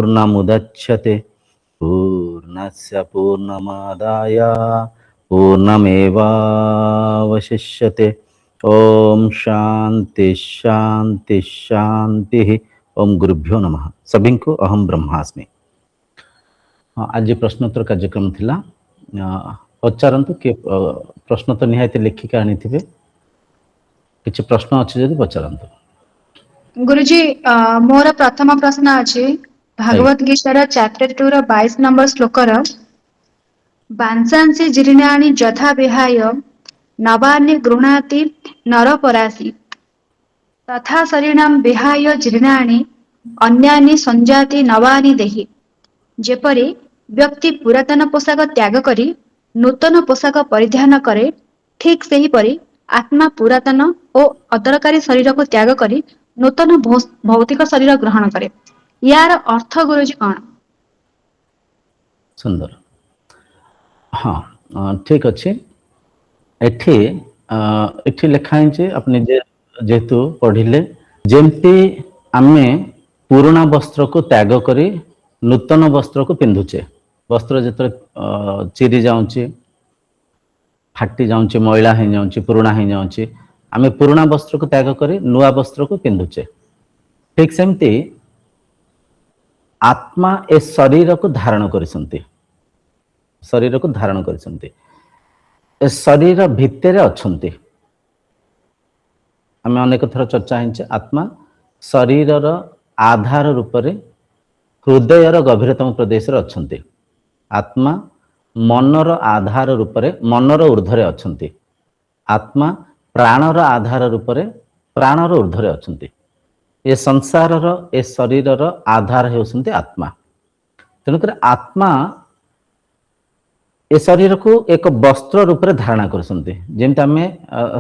पूर्णमुदच्यते पूर्णस्य पूर्णमादाय पूर्णमेवावशिष्यते। ओम शांति शांति शांति। ओम गुरुभ्यो नमः। सभी को अहम ब्रह्मास्मि। आज प्रश्नोत्तर कार्यक्रम थिला। पचारंतु के प्रश्न तो निहायत लिखिक आनी थिबे। किछि प्रश्न अछि जदि पचारंतु। गुरुजी मोर प्रथम प्रश्न अछि भागवत गीतार चैप्टर 2 रो 22 नंबर श्लोकर बांसांसि जीर्णानि यथा विहाय नवानि गृह्णाति नरपरासि तथा शरीराम विहाय जीर्णानि अन्यानि संजाति नवानि देहि। जेपरि व्यक्ति पुरातन पोशाक त्याग करी नूतन पोशाक परिधान करे, ठीक सेहीपरि आत्मा पुरातन ओ अदरकारी शरीर को त्याग करी नूतन भौतिक शरीर ग्रहण करे। यार अर्थ गुरुजी कौन? सुंदर। हाँ ठीक अच्छे। एठी एठी लिखाई जे अपने जेहेतु पढ़िले जेमती आमे पुराना वस्त्र को त्याग करी नूतन वस्त्र को पिंधुचे। वस्त्र जिते चिरी जाऊँचे, फाटी जाऊँचे, मैला हो जाऊँचे, पुराना हो जाऊँचे, आमे पुराना वस्त्र को त्याग करी नुआ वस्त्र को पिंधुचे। ठीक सेमती आत्मा ए शरीर को धारण करिसंती, शरीर को धारण करिसंती, ए शरीर भितर अछंती। आमे अनेक थर चर्चा हिंचे आत्मा शरीरर आधार रूप रे हृदयर गभीरतम प्रदेश रे अछंती। आत्मा मनर आधार रूप रे मनर ऊर्ध्वरे अछंती। आत्मा प्राणर आधार रूप रे प्राणर ऊर्ध्वरे अछंती। ए संसारर ए शरीरर आधार हेउसंती आत्मा। तेणुकर आत्मा ए शरीर को एक वस्त्र रूप रे धारणा करसंती। जेमति आमे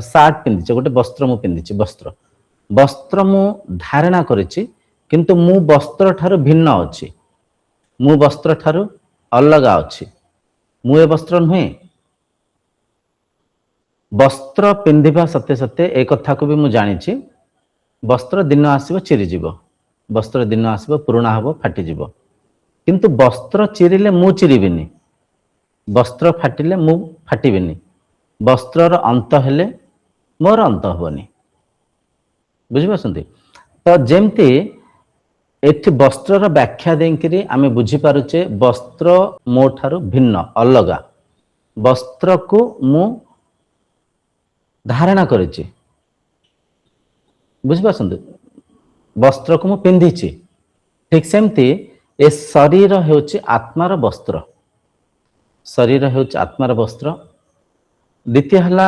सार्ट पिंदिचे, गोटे वस्त्र मु पिंदिचे, वस्त्र वस्त्र मु धारणा करिछि, किंतु मु वस्त्र ठारू भिन्न अछि, मु वस्त्र ठारू अलगा अछि, मु ए वस्त्र नुहे। वस्त्र पिंधिबा सत्य सत्य एक कथा को भी मु जानिछि, वस्त्र दिन आसीबो चिरी जीवो, वस्त्र दिन आसीबो पुराना हबो फाटी जीवो, किंतु वस्त्र चिरिले मु चिरिबिनी, वस्त्र फाटिले मु फाटिबिनी, वस्त्रर अंत हेले मोर अंत हबनी। बुझिपारछंती? तो जेमती एठी वस्त्रर व्याख्या देंकरी आमे बुझी पारुचे वस्त्र मो ठारू भिन्न अलगा, वस्त्र को मु धारणा करिछि। बुझिपारछंती? वस्त्र को मु पिंधिछि। ठीक सेमती ए शरीर हेउछि आत्मार वस्त्र, शरीर हेउछि आत्मार वस्त्र। द्वितीय हला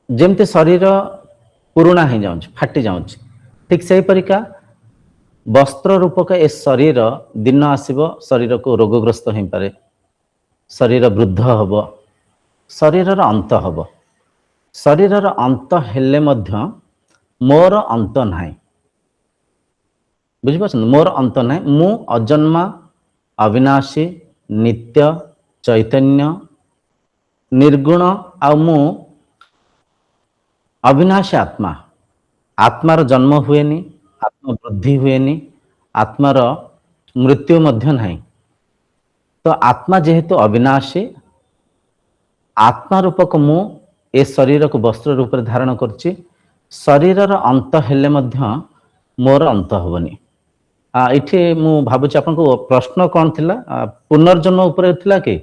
जेमती शरीर पुराना हो जाउछ, फाटी जाउछ, ठीक सेही परिका वस्त्र रूपक ए शरीर दिन आसीबो शरीर को रोगग्रस्त हो पारे, शरीर वृद्ध हबो, शरीरर अंत हबो। शरीरर अंत हेले मध्य मोर अंत नाही। बुझिपारछन? मोर अंत नाही। मु अजन्मा, अविनाशी, नित्य, चैतन्य, निर्गुण आ मु अविनाशी आत्मा। आत्मार जन्म हुएनी, आत्मा वृद्धि हुएनी, आत्मार मृत्यु मध्य नाही। तो आत्मा जेहेतु अविनाशी, आत्मा रूपक मु ए शरीर को वस्त्र रूप रे धारण करछि। शरीरर अंत हेले मध्य मोर अंत हबनी। इठी मु भाबुछि आपनको प्रश्न कोन थिला? पुनर्जन्म ऊपर थिला कि?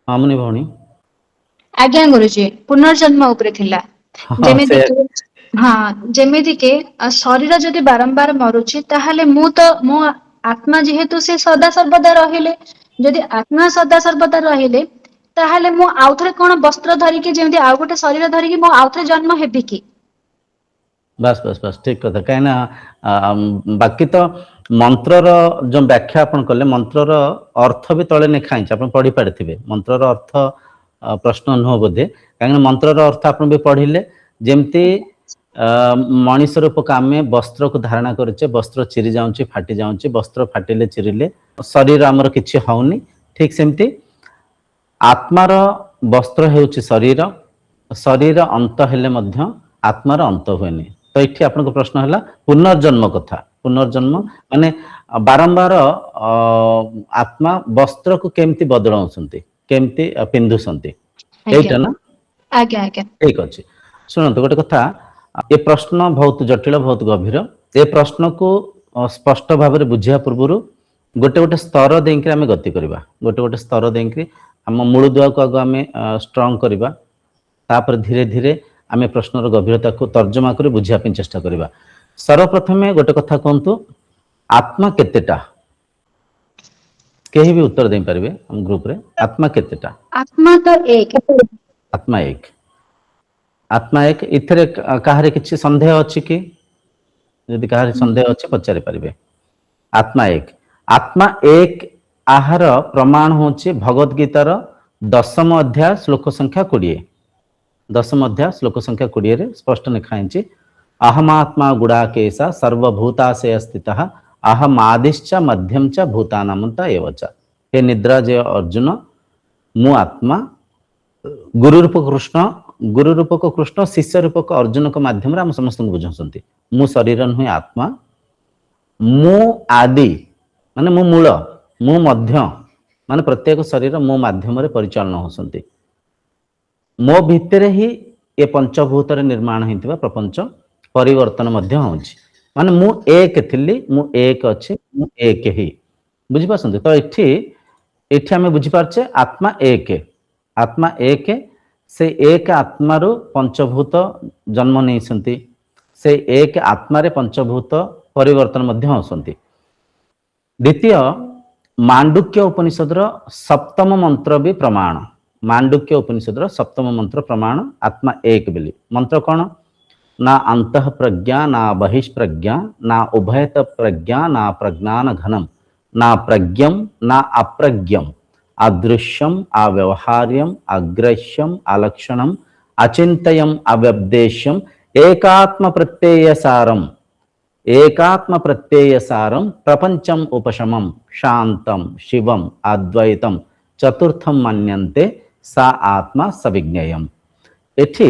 मुनि भौणी। आज्ञा गुरुजी, पुनर्जन्म ऊपर थिला। जेमिति कि हाँ, जेमिति कि शरीर जदि बारंबार मरुछि ताहाले मु तो मो आत्मा जेहेतु से सदा सर्वदा रहिले, जदि आत्मा सदा सर्वदा रहिले ताहाले मु आउथरे कोन वस्त्र धरिके जेमिति आउ गोटे शरीर धरिके मु आउथरे जन्म हेबि कि? बस बस बस ठीक कथा। कहीं बाकी तो मंत्रर जो व्याख्या अपन कले, मंत्रर अर्थ भी तले लिखाई आप पढ़ी पारे। मंत्रर अर्थ प्रश्न नुह बोधे, कहीं मंत्रर अर्थ आप भी पढ़िले। जेमती मनीष रूपक आम वस्त्र को धारणा करे, वस्त्र चिरी जाऊँच, फाटी जाऊँच, वस्त्र फाटिले चिरिले शरीर आमर किछि होउनी। ठीक सेमती आत्मार वस्त्र हेउछि शरीर, शरीर अंत हेले मध्य आत्मार अंत हुएनी। तो ये आपन प्रश्न है पुनर्जन्म कथा पुनर्जन्म माने बारंबार आत्मा वस्त्र को केमती बदलाउछंती केमती पिंधुछंती आज्ञा एटा ना आज्ञा आज्ञा ठीक अच्छे शुणु गोटे कथा ये प्रश्न बहुत जटिल बहुत गभीर ये प्रश्न को स्पष्ट भाव में बुझा पूर्व गोटे गोटे स्तर देकी आम गति करवा गोटे गोटे स्तर देकी आम मूलदुआ को आग आम स्ट्रंग करवा तापर धीरे धीरे आम प्रश्नर गभीरता को तर्जमा कर बुझापी चेष्टा करवा सर्वप्रथमे गोटे कथा कहतु आत्मा केतेटा कहीं भी उत्तर दे पारे हम ग्रुप रे आत्मा केतेटा आत्मा तो एक आत्मा एक आत्मा एक इथरे कहारे किछि संदेह अछि कि यदि कहारे संदेह अछि पचारि पारिबे आत्मा एक आहार प्रमाण होछि भगवत गीतार 10 अध्याय श्लोक संख्या 20 10 अध्याय श्लोक संख्या 20 रे स्पष्ट लिखाइछि अहमात्मा गुडाकेशा सर्वभूताशय स्थितः अहम आदिश्च मध्यम च भूतानामंत एव च हे निद्रा जय अर्जुन मु आत्मा गुरु रूपक कृष्ण शिष्य रूपक अर्जुन के माध्यम आम समस्त बुझाऊँ मु शरीर नुहे आत्मा मु आदि माने मु मूल मु मध्य माने प्रत्येक शरीर मो माध्यम परिचालन होती मो भितर ही ये पंचभूत निर्माण होता प्रपंच परिवर्तन माने मु एक थिली मु एक अच्छी मु एक ही बुझिपारछन्ते तो एठी आमे बुझिपारछे आत्मा एक से एक आत्मारू पंचभूत जन्म नहीं से एक आत्मारे पंचभूत परिवर्तन मध्य होसंती द्वितीय मांडुक्य उपनिषद सप्तम मंत्र भी प्रमाण मांडुक्य उपनिषद सप्तम मंत्र प्रमाण आत्मा एक बोली मंत्र कौन ना अंतः प्रज्ञा ना बहिष्प्रज्ञा ना उभयत प्रज्ञा ना प्रज्ञान घनम ना प्रज्ञम ना अप्रज्ञम अदृश्यम अव्यवहार्यम अग्रह्यम अलक्षणम अचिंतयम अव्यपदेश्यम एकात्म प्रत्यय सारम प्रपंचम उपशमम शांतम शिवम अद्वैतम चतुर्थम मन्यन्ते सा आत्मा सविज्ञेयम एठी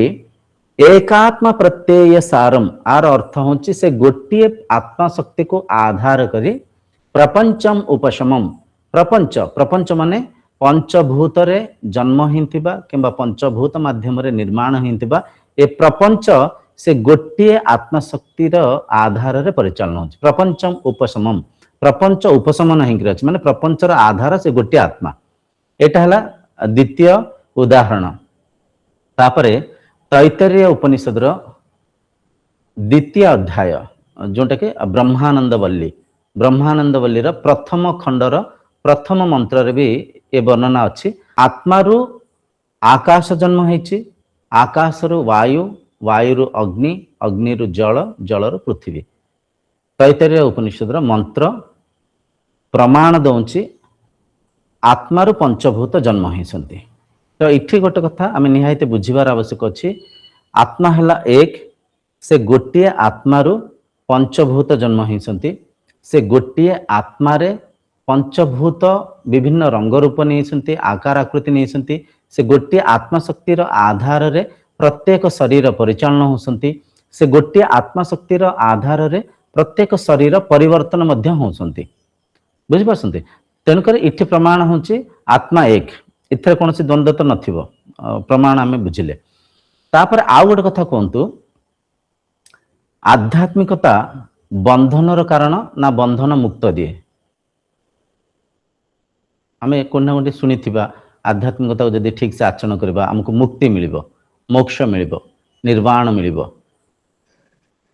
एकात्म प्रत्यय सारम आर अर्थ होची से गोटिए आत्मा शक्ति को आधार करी प्रपंचम उपशमम प्रपंच माने पंचभूत रे जन्म हिंतिबा किंबा पंचभूत माध्यम रे निर्माण हिंतिबा ए प्रपंच से गोटिए आत्मा शक्ति रो आधार रे परिचालन होची प्रपंचम उपशमम प्रपंच उपशमन हिंकि अछि माने प्रपंच रो आधार से गोटिए आत्मा एटा हला द्वितीय उदाहरण तापरे तैतरीय उपनिषद द्वितीय अध्याय जोटा कि ब्रह्मानंद वल्ली प्रथम खंडर प्रथम मंत्र भी ये वर्णना अच्छी आत्मारू आकाश जन्म होइछि आकाशरु वायु वायुरु अग्नि अग्निरु जल जलरु पृथ्वी तैतरीय उपनिषद मंत्र प्रमाण दौची आत्मारू पंचभूत जन्म होइछन्ति तो इठी गोटे कथा आम निहायत बुझीबार आवश्यक अच्छी आत्मा है एक से गोटे आत्मारू पंचभूत जन्म होती से गोटे आत्मारे पंचभूत विभिन्न रंग रूप नहीं आकार आकृति नहीं से गोटे आत्मशक्तिर आधार रे प्रत्येक शरीर परिचालन होती से गोटे आत्मशक्तिर आधार रे प्रत्येक शरीर परिवर्तन होती बुझिपारछन्ते तेणुकर इठी प्रमाण होची आत्मा एक इथे कौन द्वंद्व तो नथिबो प्रमाण आम बुझिले तापर आउ गोटे कथा कहतु आध्यात्मिकता बंधनर कारण ना बंधन मुक्त दिए आम कोना गोटे शुणी आध्यात्मिकता को जब ठीक से आचरण करबा हमको मुक्ति मिलिबो मोक्ष मिलिबो निर्वाण मिलिबो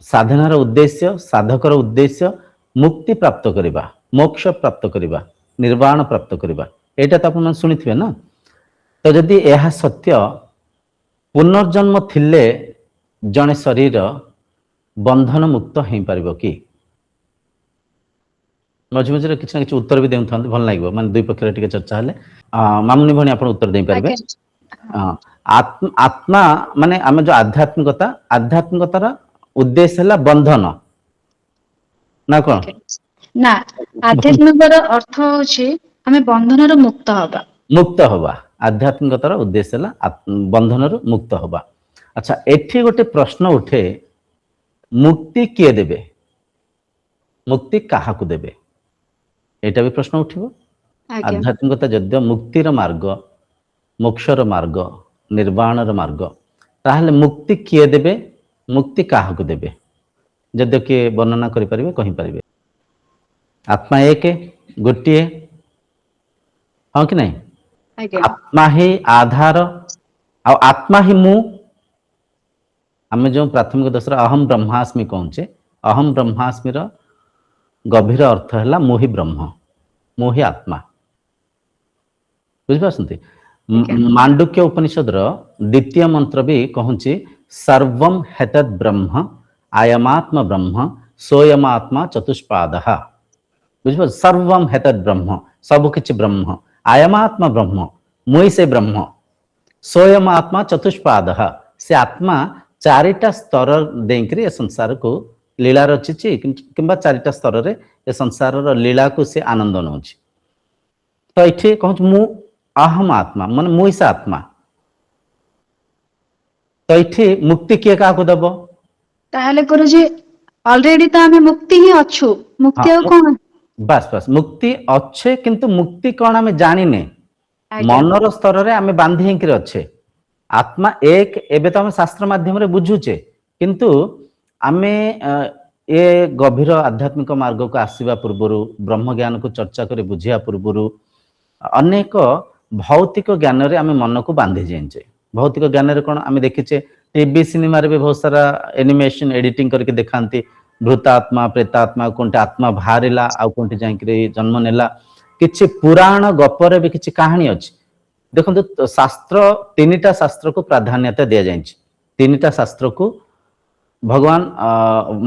साधनार उद्देश्य साधकर उद्देश्य मुक्ति प्राप्त करबा मोक्ष प्राप्त करबा निर्वाण प्राप्त करबा एटा तो अपन शुणी ना तो जदि यह सत्य पुनर्जन्म थिले जने शरीर बंधन मुक्त हो पारिबो कि मझे मझे किसी ना किसी उत्तर भी देउ था भल लगे माने दुई पक्ष टिके चर्चा हेले मामुनी भणी आपण उत्तर दे पारिबे आत्मा माने आम जो आध्यात्मिकतार उद्देश्य है बंधन ना कौन ना आध्यात्मिकर अर्थ होछि हमें बंधनर मुक्त हवा आध्यात्मिकतार उद्देश्य है बंधन मुक्त हवा अच्छा एठी गोटे प्रश्न उठे ମୁକ୍ତି କିଏ ଦେବେ, ମୁକ୍ତି କାହାକୁ ଦେବେ, ଏଇଟା ବି ପ୍ରଶ୍ନ ଉଠିବ। ଆଜ୍ଞା ଆଧ୍ୟାତ୍ମିକତା ଯଦିଓ ମୁକ୍ତିର ମାର୍ଗ, ମୋକ୍ଷର ମାର୍ଗ, ନିର୍ବାଣର ମାର୍ଗ, ତାହେଲେ ମୁକ୍ତି କିଏ ଦେବେ, ମୁକ୍ତି କାହାକୁ ଦେବେ, ଯଦିଓ କିଏ ବର୍ଣ୍ଣନା କରିପାରିବେ କହିପାରିବେ। ଆତ୍ମା ଏକ ଗୋଟିଏ, ହଁ କି ନାହିଁ? ଆଜ୍ଞା ଆତ୍ମା ହିଁ ଆଧାର, ଆଉ ଆତ୍ମା ହିଁ ମୁଁ। ଆମେ ଯେଉଁ ପ୍ରାଥମିକ ଦଶର ଅହମ୍ ବ୍ରହ୍ମାସ୍ମି କହୁଛେ, ଅହମ୍ ବ୍ରହ୍ମାସ୍ମିର ଗଭୀର ଅର୍ଥ ହେଲା ମୁଁ ହିଁ ବ୍ରହ୍ମ, ମୁଁ ହିଁ ଆତ୍ମା। ବୁଝିପାରୁଛନ୍ତି? ଆଜ୍ଞା ମାଣ୍ଡୁକ୍ୟ ଉପନିଷଦର ଦ୍ୱିତୀୟ ମନ୍ତ୍ର ବି କହୁଛି ସର୍ବମ୍ ହେତଦ୍ ବ୍ରହ୍ମ ଆୟମାତ୍ମ ବ୍ରହ୍ମ ସୋୟମାତ୍ମା ଚତୁଷ୍ପାଦଃ। ବୁଝିପାରୁଛ? ସର୍ବମ୍ ହେତଦ୍ ବ୍ରହ୍ମ, ସବୁ କିଛି ବ୍ରହ୍ମ, ଆୟମାତ୍ମ ବ୍ରହ୍ମ, ମୁଇଁ ସେ ବ୍ରହ୍ମ, ସ୍ୱୟମାତ୍ମା ଚତୁଷ୍ପାଦଃ, ସେ ଆତ୍ମା ଚାରିଟା ସ୍ତର ଦେଇକରି ଏ ସଂସାରକୁ ଲୀଳା ରଚିଛି, କିମ୍ବା ଚାରିଟା ସ୍ତରରେ ଏ ସଂସାରର ଲୀଳାକୁ ସେ ଆନନ୍ଦ ନେଉଛି। ତ ଏଠି କହୁଛି ମୁଁ ଅହମ୍ ଆତ୍ମା, ମାନେ ମୁଇଁ ସେ ଆତ୍ମା। ତ ଏଠି ମୁକ୍ତି କିଏ କାହାକୁ ଦବ? ତାହେଲେ ଗୁରୁଜୀ ଅଲରେଡି ତ ଆମେ ମୁକ୍ତି ହିଁ ଅଛୁ, ହଁ, ମୁକ୍ତି ଆଉ କଣ? ବାସ୍ ବାସ୍, ମୁକ୍ତି ଅଛେ, କିନ୍ତୁ ମୁକ୍ତି କଣ ଆମେ ଜାଣିନେ। ଆଜ୍ଞା ମନର ସ୍ତରରେ ଆମେ ବାନ୍ଧି ହେଇକିରି ଅଛେ। ଆତ୍ମା ଏକ, ଏବେ ତ ଆମେ ଶାସ୍ତ୍ର ମାଧ୍ୟମରେ ବୁଝୁଛେ, କିନ୍ତୁ ଆମେ ଏ ଗଭୀର ଆଧ୍ୟାତ୍ମିକ ମାର୍ଗକୁ ଆସିବା ପୂର୍ବରୁ, ବ୍ରହ୍ମ ଜ୍ଞାନକୁ ଚର୍ଚ୍ଚା କରି ବୁଝିବା ପୂର୍ବରୁ ଅନେକ ଭୌତିକ ଜ୍ଞାନରେ ଆମେ ମନକୁ ବାନ୍ଧି ଯାଇଛେ। ଭୌତିକ ଜ୍ଞାନରେ କଣ ଆମେ ଦେଖିଛେ, ଟିଭି ସିନେମାରେ ବି ବହୁତ ସାରା ଏନିମେସନ ଏଡିଟିଂ କରିକି ଦେଖାନ୍ତି, ଭୂତାତ୍ମା ପ୍ରେତାତ୍ମା, କୋଉଠି ଆତ୍ମା ବାହାରିଲା ଆଉ କୋଉଠି ଯାଇକିରି ଜନ୍ମ ନେଲା। କିଛି ପୁରାଣ ଗପରେ ବି କିଛି କାହାଣୀ ଅଛି। ଦେଖନ୍ତୁ, ଶାସ୍ତ୍ର, ତିନିଟା ଶାସ୍ତ୍ରକୁ ପ୍ରାଧାନ୍ୟତା ଦିଆଯାଇଛି। ତିନିଟା ଶାସ୍ତ୍ରକୁ ଭଗବାନ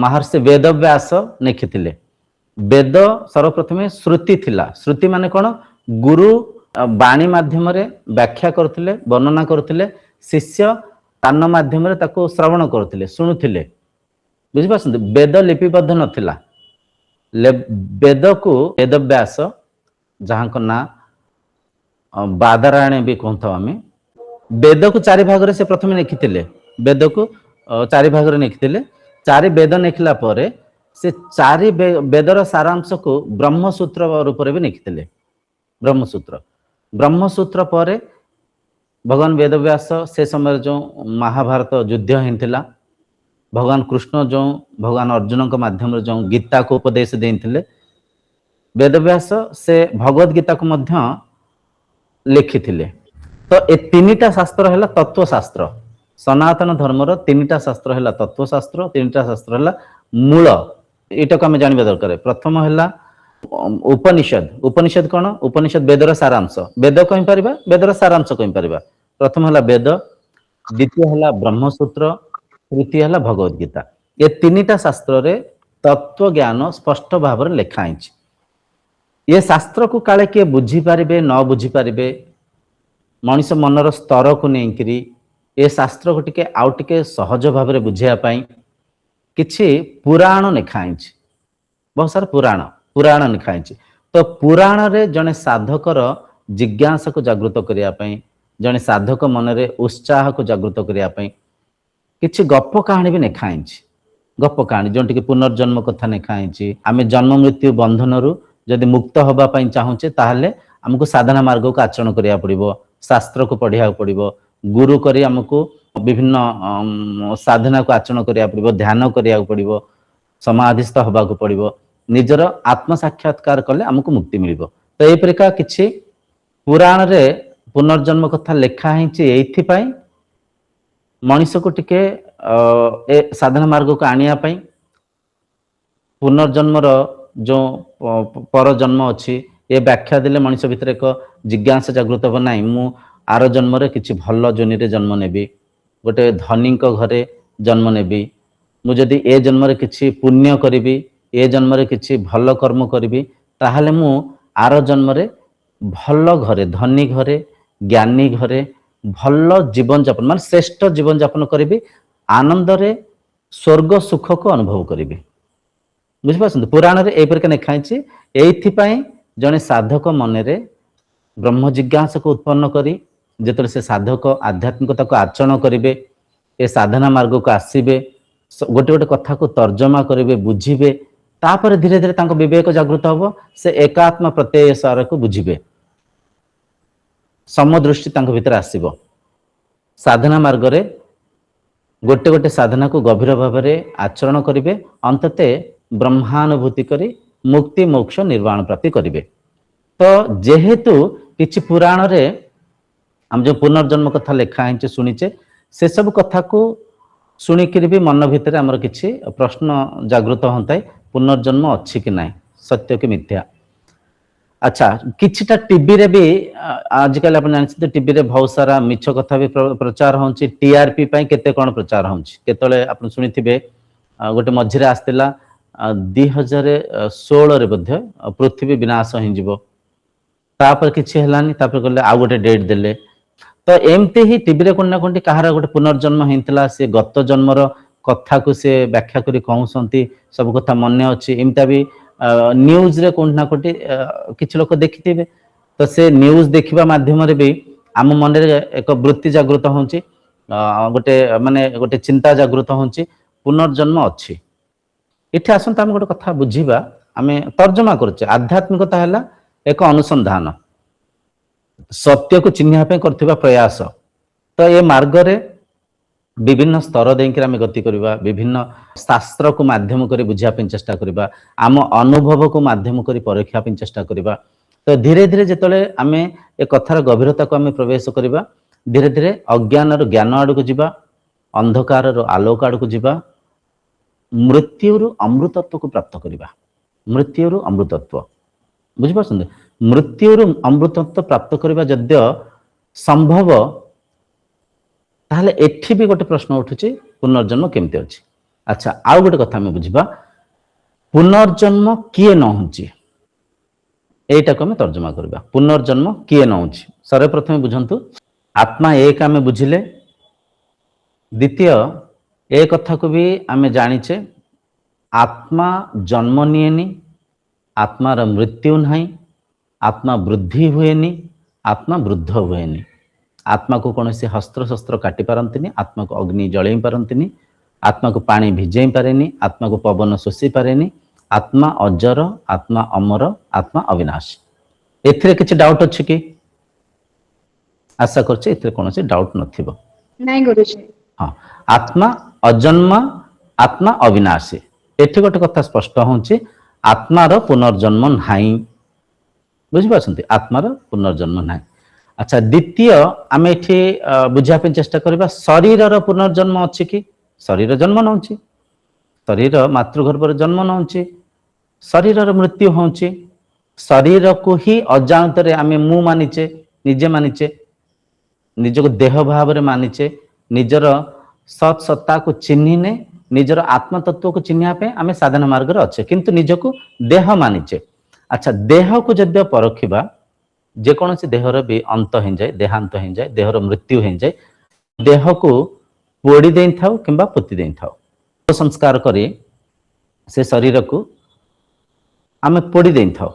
ମହର୍ଷି ବେଦବ୍ୟାସ ଲେଖିଥିଲେ। ବେଦ ସର୍ବପ୍ରଥମେ ଶ୍ରୁତି ଥିଲା। ଶ୍ରୁତି ମାନେ କଣ? ଗୁରୁ ବାଣୀ ମାଧ୍ୟମରେ ବ୍ୟାଖ୍ୟା କରୁଥିଲେ, ବର୍ଣ୍ଣନା କରୁଥିଲେ, ଶିଷ୍ୟ କାନ ମାଧ୍ୟମରେ ତାକୁ ଶ୍ରବଣ କରୁଥିଲେ, ଶୁଣୁଥିଲେ। ବୁଝିପାରୁଛନ୍ତି? ବେଦ ଲିପିବଦ୍ଧ ନଥିଲା। ବେଦକୁ ବେଦବ୍ୟାସ, ଯାହାଙ୍କ ନାଁ ବାଦରାୟଣ ବି କହୁଥାଉ ଆମେ, ବେଦକୁ ଚାରି ଭାଗରେ ସେ ପ୍ରଥମେ ଲେଖିଥିଲେ। ବେଦକୁ ଚାରି ଭାଗରେ ଲେଖିଥିଲେ। ଚାରି ବେଦ ଲେଖିଲା ପରେ ସେ ଚାରି ବେଦର ସାରାଂଶକୁ ବ୍ରହ୍ମସୂତ୍ର ରୂପରେ ବି ଲେଖିଥିଲେ। ବ୍ରହ୍ମସୂତ୍ର, ବ୍ରହ୍ମସୂତ୍ର ପରେ ଭଗବାନ ବେଦବ୍ୟାସ ସେ ସମୟରେ ଯେଉଁ ମହାଭାରତ ଯୁଦ୍ଧ ହେଇଥିଲା, ଭଗବାନ କୃଷ୍ଣ ଯେଉଁ ଭଗବାନ ଅର୍ଜୁନଙ୍କ ମାଧ୍ୟମରେ ଯେଉଁ ଗୀତାକୁ ଉପଦେଶ ଦେଇଥିଲେ, ବେଦବ୍ୟାସ ସେ ଭଗବତ ଗୀତାକୁ ମଧ୍ୟ ଲେଖିଥିଲେ। ତ ଏ ତିନିଟା ଶାସ୍ତ୍ର ହେଲା ତତ୍ଵଶାସ୍ତ୍ର। ସନାତନ ଧର୍ମର ତିନିଟା ଶାସ୍ତ୍ର ହେଲା ତତ୍ଵଶାସ୍ତ୍ର, ତିନିଟା ଶାସ୍ତ୍ର ହେଲା ମୂଳ। ଏଇଟାକୁ ଆମେ ଜାଣିବା ଦରକାର। ପ୍ରଥମ ହେଲା ଉପନିଷଦ। ଉପନିଷଦ କଣ? ଉପନିଷଦ ବେଦର ସାରାଂଶ। ବେଦ କହିପାରିବା, ବେଦର ସାରାଂଶ କହିପାରିବା। ପ୍ରଥମ ହେଲା ବେଦ, ଦ୍ୱିତୀୟ ହେଲା ବ୍ରହ୍ମସୂତ୍ର, ତୃତୀୟ ହେଲା ଭଗବତ ଗୀତା। ଏ ତିନିଟା ଶାସ୍ତ୍ରରେ ତତ୍ଵ ଜ୍ଞାନ ସ୍ପଷ୍ଟ ଭାବରେ ଲେଖା ହେଇଛି। ଏ ଶାସ୍ତ୍ରକୁ କାଳେ କିଏ ବୁଝିପାରିବେ ନ ବୁଝିପାରିବେ, ମଣିଷ ମନର ସ୍ତରକୁ ନେଇକିରି ଏ ଶାସ୍ତ୍ରକୁ ଟିକେ ଆଉ ଟିକେ ସହଜ ଭାବରେ ବୁଝିବା ପାଇଁ କିଛି ପୁରାଣ ଲେଖା ହେଇଛି। ବହୁତ ସାରା ପୁରାଣ ଲେଖା ହେଇଛି। ତ ପୁରାଣରେ ଜଣେ ସାଧକର ଜିଜ୍ଞାସାକୁ ଜାଗୃତ କରିବା ପାଇଁ, ଜଣେ ସାଧକ ମନରେ ଉତ୍ସାହକୁ ଜାଗୃତ କରିବା ପାଇଁ କିଛି ଗପ କାହାଣୀ ବି ଲେଖା ହେଇଛି। ଗପ କାହାଣୀ ଯେଉଁଠିକି ପୁନର୍ଜନ୍ମ କଥା ଲେଖା ହେଇଛି। ଆମେ ଜନ୍ମ ମୃତ୍ୟୁ ବନ୍ଧନରୁ ଯଦି ମୁକ୍ତ ହବା ପାଇଁ ଚାହୁଁଛେ, ତାହେଲେ ଆମକୁ ସାଧନା ମାର୍ଗକୁ ଆଚରଣ କରିବାକୁ ପଡିବ, ଶାସ୍ତ୍ରକୁ ପଢିବାକୁ ପଡିବ, ଗୁରୁ କରି ଆମକୁ ବିଭିନ୍ନ ସାଧନାକୁ ଆଚରଣ କରିବାକୁ ପଡିବ, ଧ୍ୟାନ କରିବାକୁ ପଡିବ, ସମାଧିସ୍ଥ ହବାକୁ ପଡିବ। ନିଜର ଆତ୍ମ ସାକ୍ଷାତକାର କଲେ ଆମକୁ ମୁକ୍ତି ମିଳିବ। ତ ଏହିପରିକା କିଛି ପୁରାଣରେ ପୁନର୍ଜନ୍ମ କଥା ଲେଖା ହେଇଛି। ଏଇଥିପାଇଁ ମଣିଷକୁ ଟିକେ ଏ ସାଧନା ମାର୍ଗକୁ ଆଣିବା ପାଇଁ, ପୁନର୍ଜନ୍ମର ଯେଉଁ ପରଜନ୍ମ ଅଛି, ଏ ବ୍ୟାଖ୍ୟା ଦେଲେ ମଣିଷ ଭିତରେ ଏକ ଜିଜ୍ଞାସା ଜାଗୃତ ହେବ। ନାହିଁ, ମୁଁ ଆର ଜନ୍ମରେ କିଛି ଭଲ ଯୋନିରେ ଜନ୍ମ ନେବି, ଗୋଟେ ଧନୀଙ୍କ ଘରେ ଜନ୍ମ ନେବି, ମୁଁ ଯଦି ଏ ଜନ୍ମରେ କିଛି ପୁଣ୍ୟ କରିବି, ଏ ଜନ୍ମରେ କିଛି ଭଲ କର୍ମ କରିବି, ତାହେଲେ ମୁଁ ଆର ଜନ୍ମରେ ଭଲ ଘରେ, ଧନୀ ଘରେ, ଜ୍ଞାନୀ ଘରେ ଭଲ ଜୀବନଯାପନ, ମାନେ ଶ୍ରେଷ୍ଠ ଜୀବନଯାପନ କରିବି, ଆନନ୍ଦରେ ସ୍ୱର୍ଗ ସୁଖକୁ ଅନୁଭବ କରିବି। ବୁଝିପାରୁଛନ୍ତି? ପୁରାଣରେ ଏହିପରିକା ଲେଖା ହେଇଛି। ଏଇଥିପାଇଁ ଜଣେ ସାଧକ ମନରେ ବ୍ରହ୍ମ ଜିଜ୍ଞାସାକୁ ଉତ୍ପନ୍ନ କରି ଯେତେବେଳେ ସେ ସାଧକ ଆଧ୍ୟାତ୍ମିକତାକୁ ଆଚରଣ କରିବେ, ଏ ସାଧନା ମାର୍ଗକୁ ଆସିବେ, गोटे गोटे कथा को तर्जमा करेंगे बुझे तापर धीरे धीरे तांको विवेक जागृत हम से एकात्म प्रत्यय सार को बुझे समदृष्टि तांको भीतर आसीबो साधना मार्ग रे गोटे गोटे साधना को गभीर भाव में आचरण करेंगे अंतते ब्रह्मानुभूति करी मुक्ति मोक्ष निर्वाण प्राप्ति करेंगे। तो जेहेतु किछि पुराण रे हम जो पुनर्जन्म कथा लिखा है शुणीचे से सब कथा को शुणिक भी मन भितर आमर किछि प्रश्न जागृत होता है पुनर्जन्म अच्छी कि ना सत्य कि मिथ्या। अच्छा किछिटा टीवी रे भी आजकल आप जानते टीवी रे बहुत सारा मिछ कथा भी प्रचार होची टीआरपी पई केते कोन प्रचार होची केतले आप सुनिथिबे गोटे मझिरे आस्तिला 2016 रे बध्य पृथ्वी विनाश हो जिवो तापर किछि हेलानी तापर कहले आ गोटे डेट देले। तो एमते ही टीवी रे कोन कोनटी कहार गोटे पुनर्जन्म हिंतला से गत जन्मर कथा को से व्याख्या करी कहउसंती सब कथा मन्ने अछि एमता भी न्यूज रे कोन ना कोटी किछ लोक देखिथिबे। तो से न्यूज देखिबा माध्यम रे भी आम मन रे एक वृत्ति जागृत होची गोटे माने गोटे चिंता जागृत होची पुनर्जन्म अछि। इथे आसन हम गोटे कथा बुझीबा आमे तर्जमा करछे आध्यात्मिकता हैला एक अनुसंधान सत्य को चिन्हिया पे करथिबा प्रयास। तो ये मार्ग रे विभिन्न स्तर देकर आम गति करवा विभिन्न शास्त्र को माध्यम कर बुझा चेष्टा करवा आम अनुभव को माध्यम कर परीक्षा चेष्टा करवा। तो धीरे धीरे जिते आम ए कथार गभीरता को आम प्रवेश करवा धीरे धीरे अज्ञान ज्ञान आड़ को जीवा अंधकार आलोक आड़ को जीवा मृत्युर अमृतत्व को प्राप्त करवा। मृत्युर अमृतत्व बुझिपारछन्ते मृत्युर अमृतत्व प्राप्त करवा जद्य संभव ताहले एठी भी गोटे प्रश्न उठुची पुनर्जन्म केमते अछि। अच्छा आउ गोटे कथा में बुझिबा पुनर्जन्म किए न होची एटा को हम तर्जमा करबा पुनर्जन्म किए न होची। सर्वप्रथम बुझंतु आत्मा एक आमे बुझिले द्वितीय ए कथा को भी आमे जानिचे आत्मा जन्म निएनी आत्मार मृत्यु नहीं आत्मा वृद्धि हुएनी आत्मा वृद्ध हुएनी आत्मा को कौन से हस्त्र शस्त्र काटी पारंतिनी आत्मा को अग्नि जलई पारंतिनी आत्मा को पानी भिजई पारेनी आत्मा को पवन शोषी पारेनी आत्मा अजर आत्मा अमर आत्मा अविनाशी। एथिरे किछि डाउट अछि कि आशा करछे एथिरे कौन से डाउट नथिबो नहीं गुरुजी। हाँ आत्मा अजन्म आत्मा अविनाशी एठी गोटे कथा स्पष्ट होछि आत्मार पुनर्जन्म नाही बुझिपारछन्ती आत्मार पुनर्जन्म नाही। अच्छा द्वितीय आम एठी बुझा चेष्टा करबा शरीर पुनर्जन्म अछि कि शरीर जन्म नउछि शरीर मातृगर्भ जन्म नउछि शरीर मृत्यु होछि शरीर को ही अजाणत रे आमे मु मानिचे निजे मानिचे निज को देह भाव रे मानिचे निजर सत सत्ता को चिन्हिने निजर आत्म तत्व को चिन्हिया पे आमे साधना मार्ग रे अच्छे किंतु निज को देह मानिचे। अच्छा देह को जद्य परखिबा जेकोसी देहर भी अंत हो जाए देहांत हो जाए देहर मृत्यु हो जाए देह को पोड़ी दे था कि पोती दे था संस्कार करी से शरीर को आम पोड़ी दे था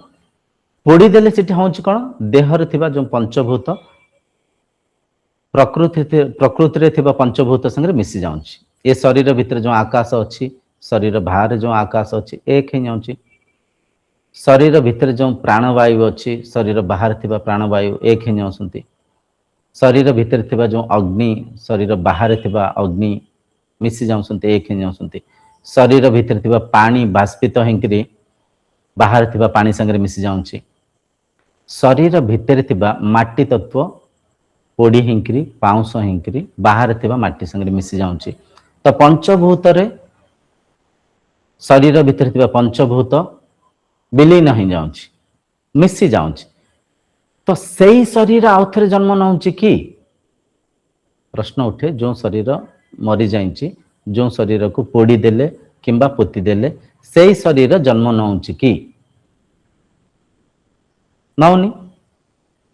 पोड़ी देले सेठी हूँ कौन देहर थिबा जो पंचभूत प्रकृति रे थिबा पंचभूत संगे मिसी जाऊँ ये शरीर भितर जो आकाश अच्छी शरीर बाहर जो आकाश अच्छी एक ही जाऊँ शरीर भितर जो प्राणवायु अच्छी शरीर बाहर थिबा प्राणवायु एक ही जाऊँगी शरीर भितर थिबा जो अग्नि शरीर बाहर थिबा अग्नि मिसी जाऊँगी एक ही जाऊँगी शरीर भितर थिबा पानी बाष्पित होकरी बाहर थिबा पानी संगे मिसी जाऊँगी शरीर भितर थिबा माटी तत्व पोड़ी हिंकरी पाउंस हिंकरी बाहर थिबा माटी संगे मिसी जाऊँगी। तो पंचभूत रे शरीर भितर थिबा पंचभूत विलीन हो जाऊँगी मिसी जाऊँगी तो सही शरीर आउ थे जन्म नौची कि प्रश्न उठे जो शरीर मरी जाइए जो शरीर को पोड़ी देले किंबा पोती देले सही शरीर जन्म नौची कि नौनी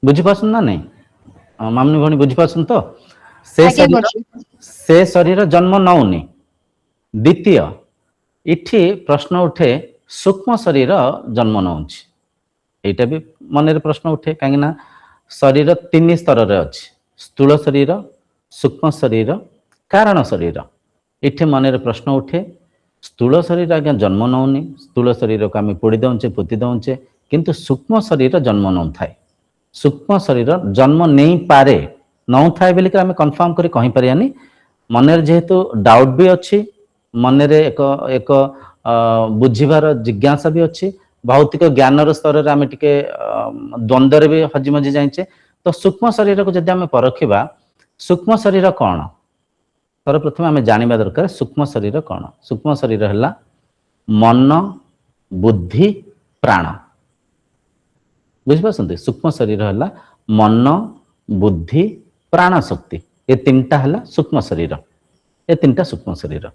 बुझीपार ना नहीं मामनी भणी बुझीपार तो से शरीर जन्म नौनी। द्वितीय इठी प्रश्न उठे सूक्ष्म शरीर जन्म नौची एटा भी मन रे प्रश्न उठे कहीं शरीर तीन स्तर रे अच्छी स्थूल शरीर सूक्ष्म शरीर कारण शरीर ଏଠି ମନରେ ପ୍ରଶ୍ନ ଉଠେ, ସ୍ଥୂଳ ଶରୀର ଆଜ୍ଞା ଜନ୍ମ ନେଉନି, ସ୍ଥୂଳ ଶରୀରକୁ ଆମେ ପୋଡ଼ି ଦେଉଛେ, ପୋତି ଦେଉଛେ, କିନ୍ତୁ ସୂକ୍ଷ୍ମ ଶରୀର ଜନ୍ମ ନେଉଥାଏ। ସୂକ୍ଷ୍ମ ଶରୀର ଜନ୍ମ ନେଇପାରେ, ନଉଥାଏ ବୋଲିକି ଆମେ କନଫର୍ମ କରି କହିପାରିବାନି। ମନରେ ଯେହେତୁ ଡାଉଟ୍ ବି ଅଛି, ମନରେ ଏକ ଏକ ବୁଝିବାର ଜିଜ୍ଞାସା ବି ଅଛି, ଭୌତିକ ଜ୍ଞାନର ସ୍ତରରେ ଆମେ ଟିକେ ଦ୍ୱନ୍ଦ୍ୱରେ ବି ହଜିମଜି ଯାଇଛେ। ତ ସୂକ୍ଷ୍ମ ଶରୀରକୁ ଯଦି ଆମେ ପରଖିବା, ସୂକ୍ଷ୍ମ ଶରୀର କ'ଣ? ସର୍ବପ୍ରଥମେ ଆମେ ଜାଣିବା ଦରକାର ସୂକ୍ଷ୍ମ ଶରୀର କ'ଣ। ସୂକ୍ଷ୍ମ ଶରୀର ହେଲା ମନ, ବୁଦ୍ଧି, ପ୍ରାଣ। ବୁଝିପାରୁଛନ୍ତି? ସୂକ୍ଷ୍ମ ଶରୀର ହେଲା ମନ, ବୁଦ୍ଧି, ପ୍ରାଣ ଶକ୍ତି। ଏ ତିନିଟା ହେଲା ସୂକ୍ଷ୍ମ ଶରୀର। ଏ ତିନିଟା ସୂକ୍ଷ୍ମ ଶରୀର।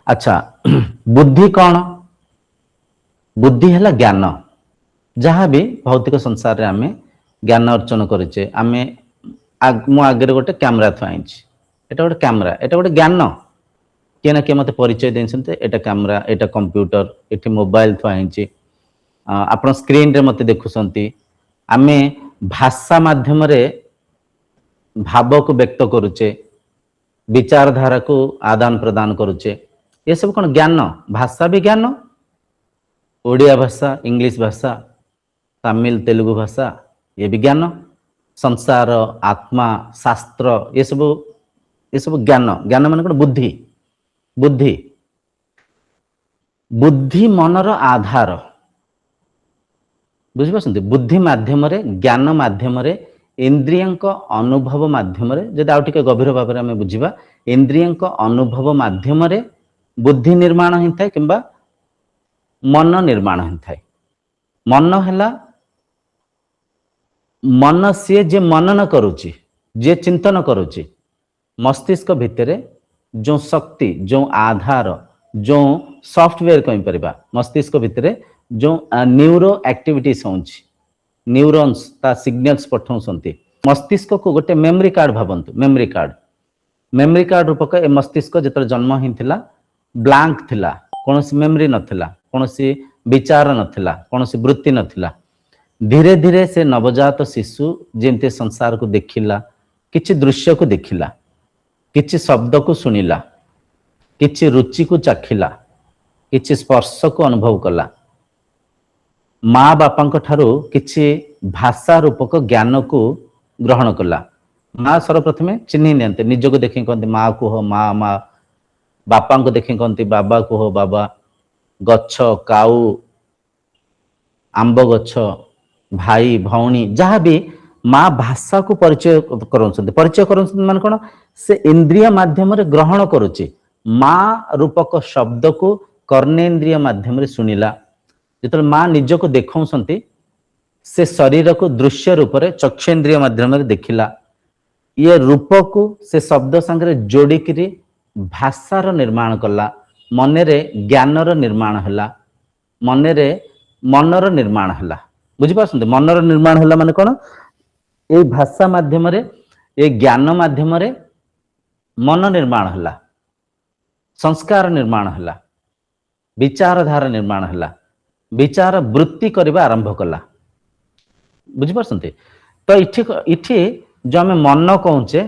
ଆଚ୍ଛା, ବୁଦ୍ଧି କ'ଣ? ବୁଦ୍ଧି ହେଲା ଜ୍ଞାନ। ଯାହା ବି ଭୌତିକ ସଂସାରରେ ଆମେ ଜ୍ଞାନ ଅର୍ଜନ କରୁଛେ, ଆମେ ମୁଁ ଆଗରେ ଗୋଟେ କ୍ୟାମେରା ଥୁଆ ହେଇଛି, ଏଟା ଗୋଟେ କ୍ୟାମେରା, ଏଟା ଗୋଟେ ଜ୍ଞାନ। କିଏ ନା କିଏ ମୋତେ ପରିଚୟ ଦେଇଛନ୍ତି, ଏଟା କ୍ୟାମେରା, ଏଟା କମ୍ପ୍ୟୁଟର, ଏଠି ମୋବାଇଲ ଥୁଆ ହେଇଛି, ଆପଣ ସ୍କ୍ରିନରେ ମୋତେ ଦେଖୁଛନ୍ତି। ଆମେ ଭାଷା ମାଧ୍ୟମରେ ଭାବକୁ ବ୍ୟକ୍ତ କରୁଛେ, ବିଚାରଧାରାକୁ ଆଦାନ ପ୍ରଦାନ କରୁଛେ। ଏସବୁ କ'ଣ ଜ୍ଞାନ? ଭାଷା ବି ଜ୍ଞାନ, ଓଡ଼ିଆ ଭାଷା, ଇଂଲିଶ ଭାଷା, ତାମିଲ ତେଲୁଗୁ ଭାଷା, ଏ ବି ଜ୍ଞାନ। ସଂସାର, ଆତ୍ମା, ଶାସ୍ତ୍ର, ଏସବୁ ଜ୍ଞାନ। ଜ୍ଞାନ ମାନେ କ'ଣ? ବୁଦ୍ଧି। ବୁଦ୍ଧି ବୁଦ୍ଧି ମନର ଆଧାର। ବୁଝିପାରୁଛନ୍ତି? ବୁଦ୍ଧି ମାଧ୍ୟମରେ, ଜ୍ଞାନ ମାଧ୍ୟମରେ, ଇନ୍ଦ୍ରିୟଙ୍କ ଅନୁଭବ ମାଧ୍ୟମରେ, ଯଦି ଆଉ ଟିକେ ଗଭୀର ଭାବରେ ଆମେ ବୁଝିବା, ଇନ୍ଦ୍ରିୟଙ୍କ ଅନୁଭବ ମାଧ୍ୟମରେ ବୁଦ୍ଧି ନିର୍ମାଣ ହେଇଥାଏ କିମ୍ବା ମନ ନିର୍ମାଣ ହେଇଥାଏ। ମନ ହେଲା ମନ, ସିଏ ଯେ ମନନ କରୁଛି, ଯିଏ ଚିନ୍ତନ କରୁଛି। ମସ୍ତିଷ୍କ ଭିତରେ ଯେଉଁ ଶକ୍ତି, ଯେଉଁ ଆଧାର, ଯେଉଁ ସଫ୍ଟୱେयर କହିପାରିବା, ମସ୍ତିଷ୍କ ଭିତରେ ଯେଉଁ ନ୍ୟୁରୋ ଆକ୍ଟିଭିଟିସ୍ ହେଉଛି, ନ୍ୟୁରୋନ୍ସ ତା ସିଗ୍ନାଲ୍ସ ପଠାଉଛନ୍ତି ମସ୍ତିଷ୍କକୁ। ଗୋଟେ ମେମୋରି କାର୍ଡ ଭାବନ୍ତୁ, ମେମୋରି କାର୍ଡ। ମେମୋରି କାର୍ଡ ରୂପକ ଏ ମସ୍ତିଷ୍କ ଯେତେବେଳେ ଜନ୍ମ ହେଇଥିଲା ବ୍ଲାଙ୍କ ଥିଲା, କୌଣସି ମେମୋରି ନଥିଲା, କୌଣସି ବିଚାର ନଥିଲା, କୌଣସି ବୃତ୍ତି ନଥିଲା। ଧୀରେ ଧୀରେ ସେ ନବଜାତ ଶିଶୁ ଯେମିତି ସଂସାରକୁ ଦେଖିଲା, କିଛି ଦୃଶ୍ୟକୁ ଦେଖିଲା, କିଛି ଶବ୍ଦକୁ ଶୁଣିଲା, କିଛି ରୁଚିକୁ ଚାଖିଲା, କିଛି ସ୍ପର୍ଶକୁ ଅନୁଭବ କଲା, ମା ବାପାଙ୍କ ଠାରୁ କିଛି ଭାଷା ରୂପକ ଜ୍ଞାନକୁ ଗ୍ରହଣ କଲା। ମା ସର୍ବପ୍ରଥମେ ଚିହ୍ନି ନିଅନ୍ତି, ନିଜକୁ ଦେଖି କହନ୍ତି ମା କୁହ ମା, ମା। ବାପାଙ୍କୁ ଦେଖି କହନ୍ତି ବାବା କୁହ ବାବା। ଗଛ, କାଉ, ଆମ୍ବ ଗଛ, ଭାଇ ଭଉଣୀ, ଯାହା ବି ମା ଭାଷାକୁ ପରିଚୟ କରାଉଛନ୍ତି। ପରିଚୟ କରାଉଛନ୍ତି ମାନେ କ'ଣ? ସେ ଇନ୍ଦ୍ରିୟ ମାଧ୍ୟମରେ ଗ୍ରହଣ କରୁଛି। ମା ରୂପକ ଶବ୍ଦକୁ କର୍ଣ୍ଣେନ୍ଦ୍ରିୟ ମାଧ୍ୟମରେ ଶୁଣିଲା। ଯେତେବେଳେ ମା ନିଜକୁ ଦେଖାଉଛନ୍ତି, ସେ ଶରୀରକୁ ଦୃଶ୍ୟ ରୂପରେ ଚକ୍ଷେନ୍ଦ୍ରିୟ ମାଧ୍ୟମରେ ଦେଖିଲା। ଇଏ ରୂପକୁ ସେ ଶବ୍ଦ ସାଙ୍ଗରେ ଯୋଡ଼ିକିରି ଭାଷାର ନିର୍ମାଣ କଲା। ମନରେ ଜ୍ଞାନର ନିର୍ମାଣ ହେଲା, ମନରେ ମନର ନିର୍ମାଣ ହେଲା। ବୁଝିପାରୁଛନ୍ତି? ମନର ନିର୍ମାଣ ହେଲା ମାନେ କ'ଣ? ଏଇ ଭାଷା ମାଧ୍ୟମରେ, ଏ ଜ୍ଞାନ ମାଧ୍ୟମରେ ମନ ନିର୍ମାଣ ହେଲା, ସଂସ୍କାର ନିର୍ମାଣ ହେଲା, ବିଚାରଧାରା ନିର୍ମାଣ ହେଲା, ବିଚାର ବୃତ୍ତି କରିବା ଆରମ୍ଭ କଲା। ବୁଝିପାରୁଛନ୍ତି? ତ ଏଠି ଯୋଉ ଆମେ ମନ କହୁଛେ,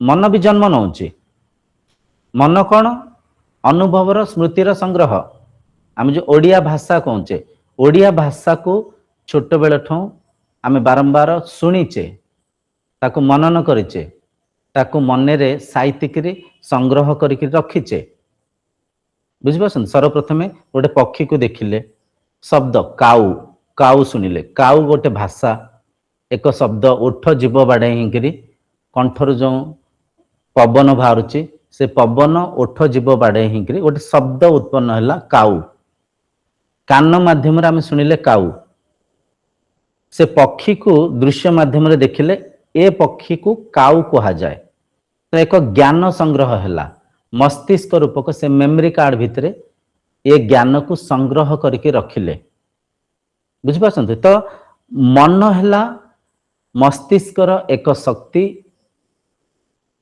ମନ ବି ଜନ୍ମ ନେଉଛି। ମନ କ'ଣ? ଅନୁଭବର, ସ୍ମୃତିର ସଂଗ୍ରହ। ଆମେ ଯୋଉ ଓଡ଼ିଆ ଭାଷା କହୁଛେ, ଓଡ଼ିଆ ଭାଷାକୁ ଛୋଟବେଳଠୁ ଆମେ ବାରମ୍ବାର ଶୁଣିଛେ, ତାକୁ ମନନ କରିଛେ, ତାକୁ ମନରେ ସାଇତିକିରି ସଂଗ୍ରହ କରିକି ରଖିଛେ। ବୁଝିପାରୁଛନ୍ତି? ସର୍ବପ୍ରଥମେ ଗୋଟେ ପକ୍ଷୀକୁ ଦେଖିଲେ, ଶବ୍ଦ କାଉ, କାଉ ଶୁଣିଲେ, କାଉ ଗୋଟେ ଭାଷା, ଏକ ଶବ୍ଦ, ଓଠ ଜୀବ ବାଡ଼େଇ ହେଇକିରି କଣ୍ଠରୁ ଯେଉଁ ପବନ ବାହାରୁଛି, ସେ ପବନ ଓଠ ଜୀବ ବାଡ଼େଇ ହେଇକିରି ଗୋଟେ ଶବ୍ଦ ଉତ୍ପନ୍ନ ହେଲା କାଉ। କାନ ମାଧ୍ୟମରେ ଆମେ ଶୁଣିଲେ କାଉ। ସେ ପକ୍ଷୀକୁ ଦୃଶ୍ୟ ମାଧ୍ୟମରେ ଦେଖିଲେ, ଏ ପକ୍ଷୀକୁ କାଉ କୁହାଯାଏ। ତ ଏକ ଜ୍ଞାନ ସଂଗ୍ରହ ହେଲା। ମସ୍ତିଷ୍କ ରୂପକ ସେ ମେମୋରି କାର୍ଡ ଭିତରେ ଏ ଜ୍ଞାନକୁ ସଂଗ୍ରହ କରିକି ରଖିଲେ। ବୁଝିପାରୁଛନ୍ତି? ତ ମନ ହେଲା ମସ୍ତିଷ୍କର ଏକ ଶକ୍ତି,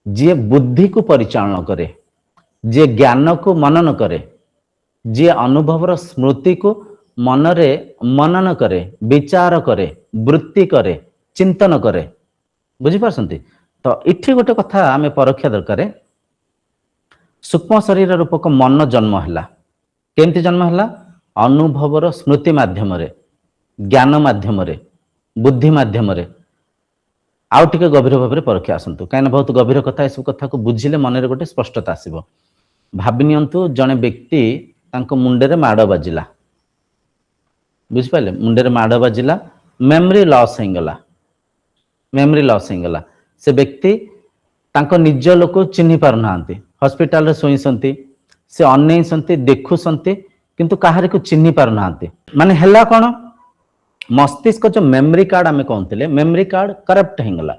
ଯିଏ ବୁଦ୍ଧିକୁ ପରିଚାଳନା କରେ, ଯିଏ ଜ୍ଞାନକୁ ମନନ କରେ, ଯିଏ ଅନୁଭବର ସ୍ମୃତିକୁ ମନରେ ମନନ କରେ, ବିଚାର କରେ, ବୃତ୍ତି କରେ, ଚିନ୍ତନ କରେ। ବୁଝିପାରୁଛନ୍ତି? ତ ଏଠି ଗୋଟେ କଥା ଆମେ ପରଖିବା ଦରକାର, सूक्ष्म शरीर रूपक मन जन्म है केमती जन्म है अनुभवर स्मृति माध्यम ज्ञान माध्यम बुद्धि माध्यम आउ टिके गभीर भाव में परीक्षा आसतु कहीं बहुत गभीर कथा यू कथा को बुझिले मन में गोटे स्पष्टता आसब भाविनियंतु जड़े व्यक्ति मुंडे माड़ बाजिला बुझिपारे मुंडे माड़ बाजिला मेमोरी लॉस होगला मेमोरी लॉस होगला से व्यक्ति तांको निज लोक चिन्ह पार ना हॉस्पिटल शोई से अनई देखुंट किंतु कहार को चिन्ह पार ना माने हैला कौन मस्तिष्क जो मेमोरी कार्ड आम कहते मेमोरी कार्ड करप्ट होगला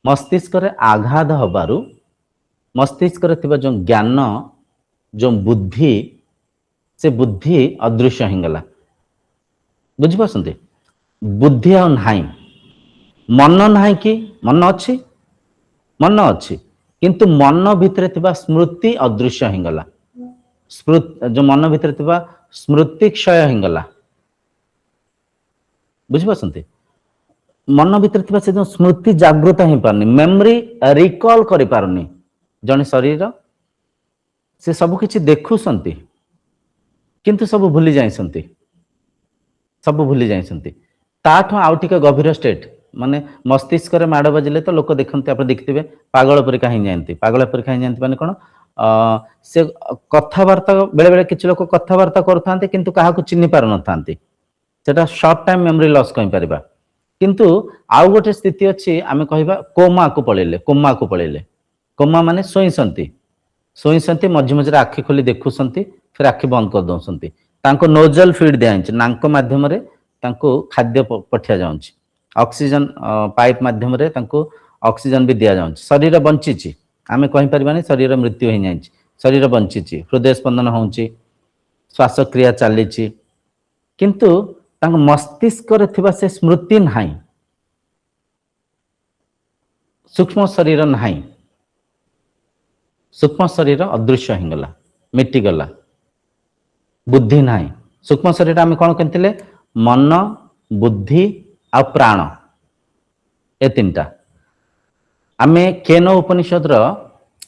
मस्तिष्क आघात हबारु मस्तिष्क जो ज्ञान जो बुद्धि से बुद्धि अदृश्य होगला बुझिपारते बुद्धि आई मन ना कि मन अच्छी मन अच्छी किंतु मन भितर स्मृति अदृश्य होगला जो मन भितर स्मृति क्षय होगला बुझिपारते मन भितर से जो स्मृति जागृत हो पारनी मेमोरी रिकॉल करि पारनी जने शरीर से सब किछि देखुसंती किंतु सब भूली जाइसंती सब भूली जाइसंती ताठो आउ टिके गभीर स्टेट माने मस्तिष्क रे माड़ बाजिले तो लोक देखंते आप देखथिबे पागल पर कहीं जानती पागल पर कहीं जानती माने कोन से कथावार्ता बेले बेले किछि लोक कथावार्ता करथांते किंतु काहा को चिन्ह पार नथांती सेटा शॉर्ट टाइम मेमोरी लॉस कहि परिबा किंतु आउ गोटे स्थिति अछि आमे कहिबा कोमा को पळेले कोमा माने सोईसंती मझे मझे आखि खोली देखुसंती फिर आखि बंद कर दउसंती तांको नोजल फीड दियांची नाक माध्यम रे तांको खाद्य पठिया जाउची ऑक्सीजन पाइप माध्यम रे तांको ऑक्सीजन भी दिया जाउची शरीर बंचीची आमे कहि परिबानी शरीर मृत्यु होई जाइची शरीर बंचीची हृदय स्पंदन होउची श्वास क्रिया चालीची किंतु तांको मस्तिष्क रे थिबा से स्मृति नाही सूक्ष्म शरीर नाही सूक्ष्म शरीर अदृश्य होगला मिटी गला बुद्धि नाही सूक्ष्म शरीर आम कौन कहते मन बुद्धि आ प्राण ए तीनटा आमे केन उपनिषद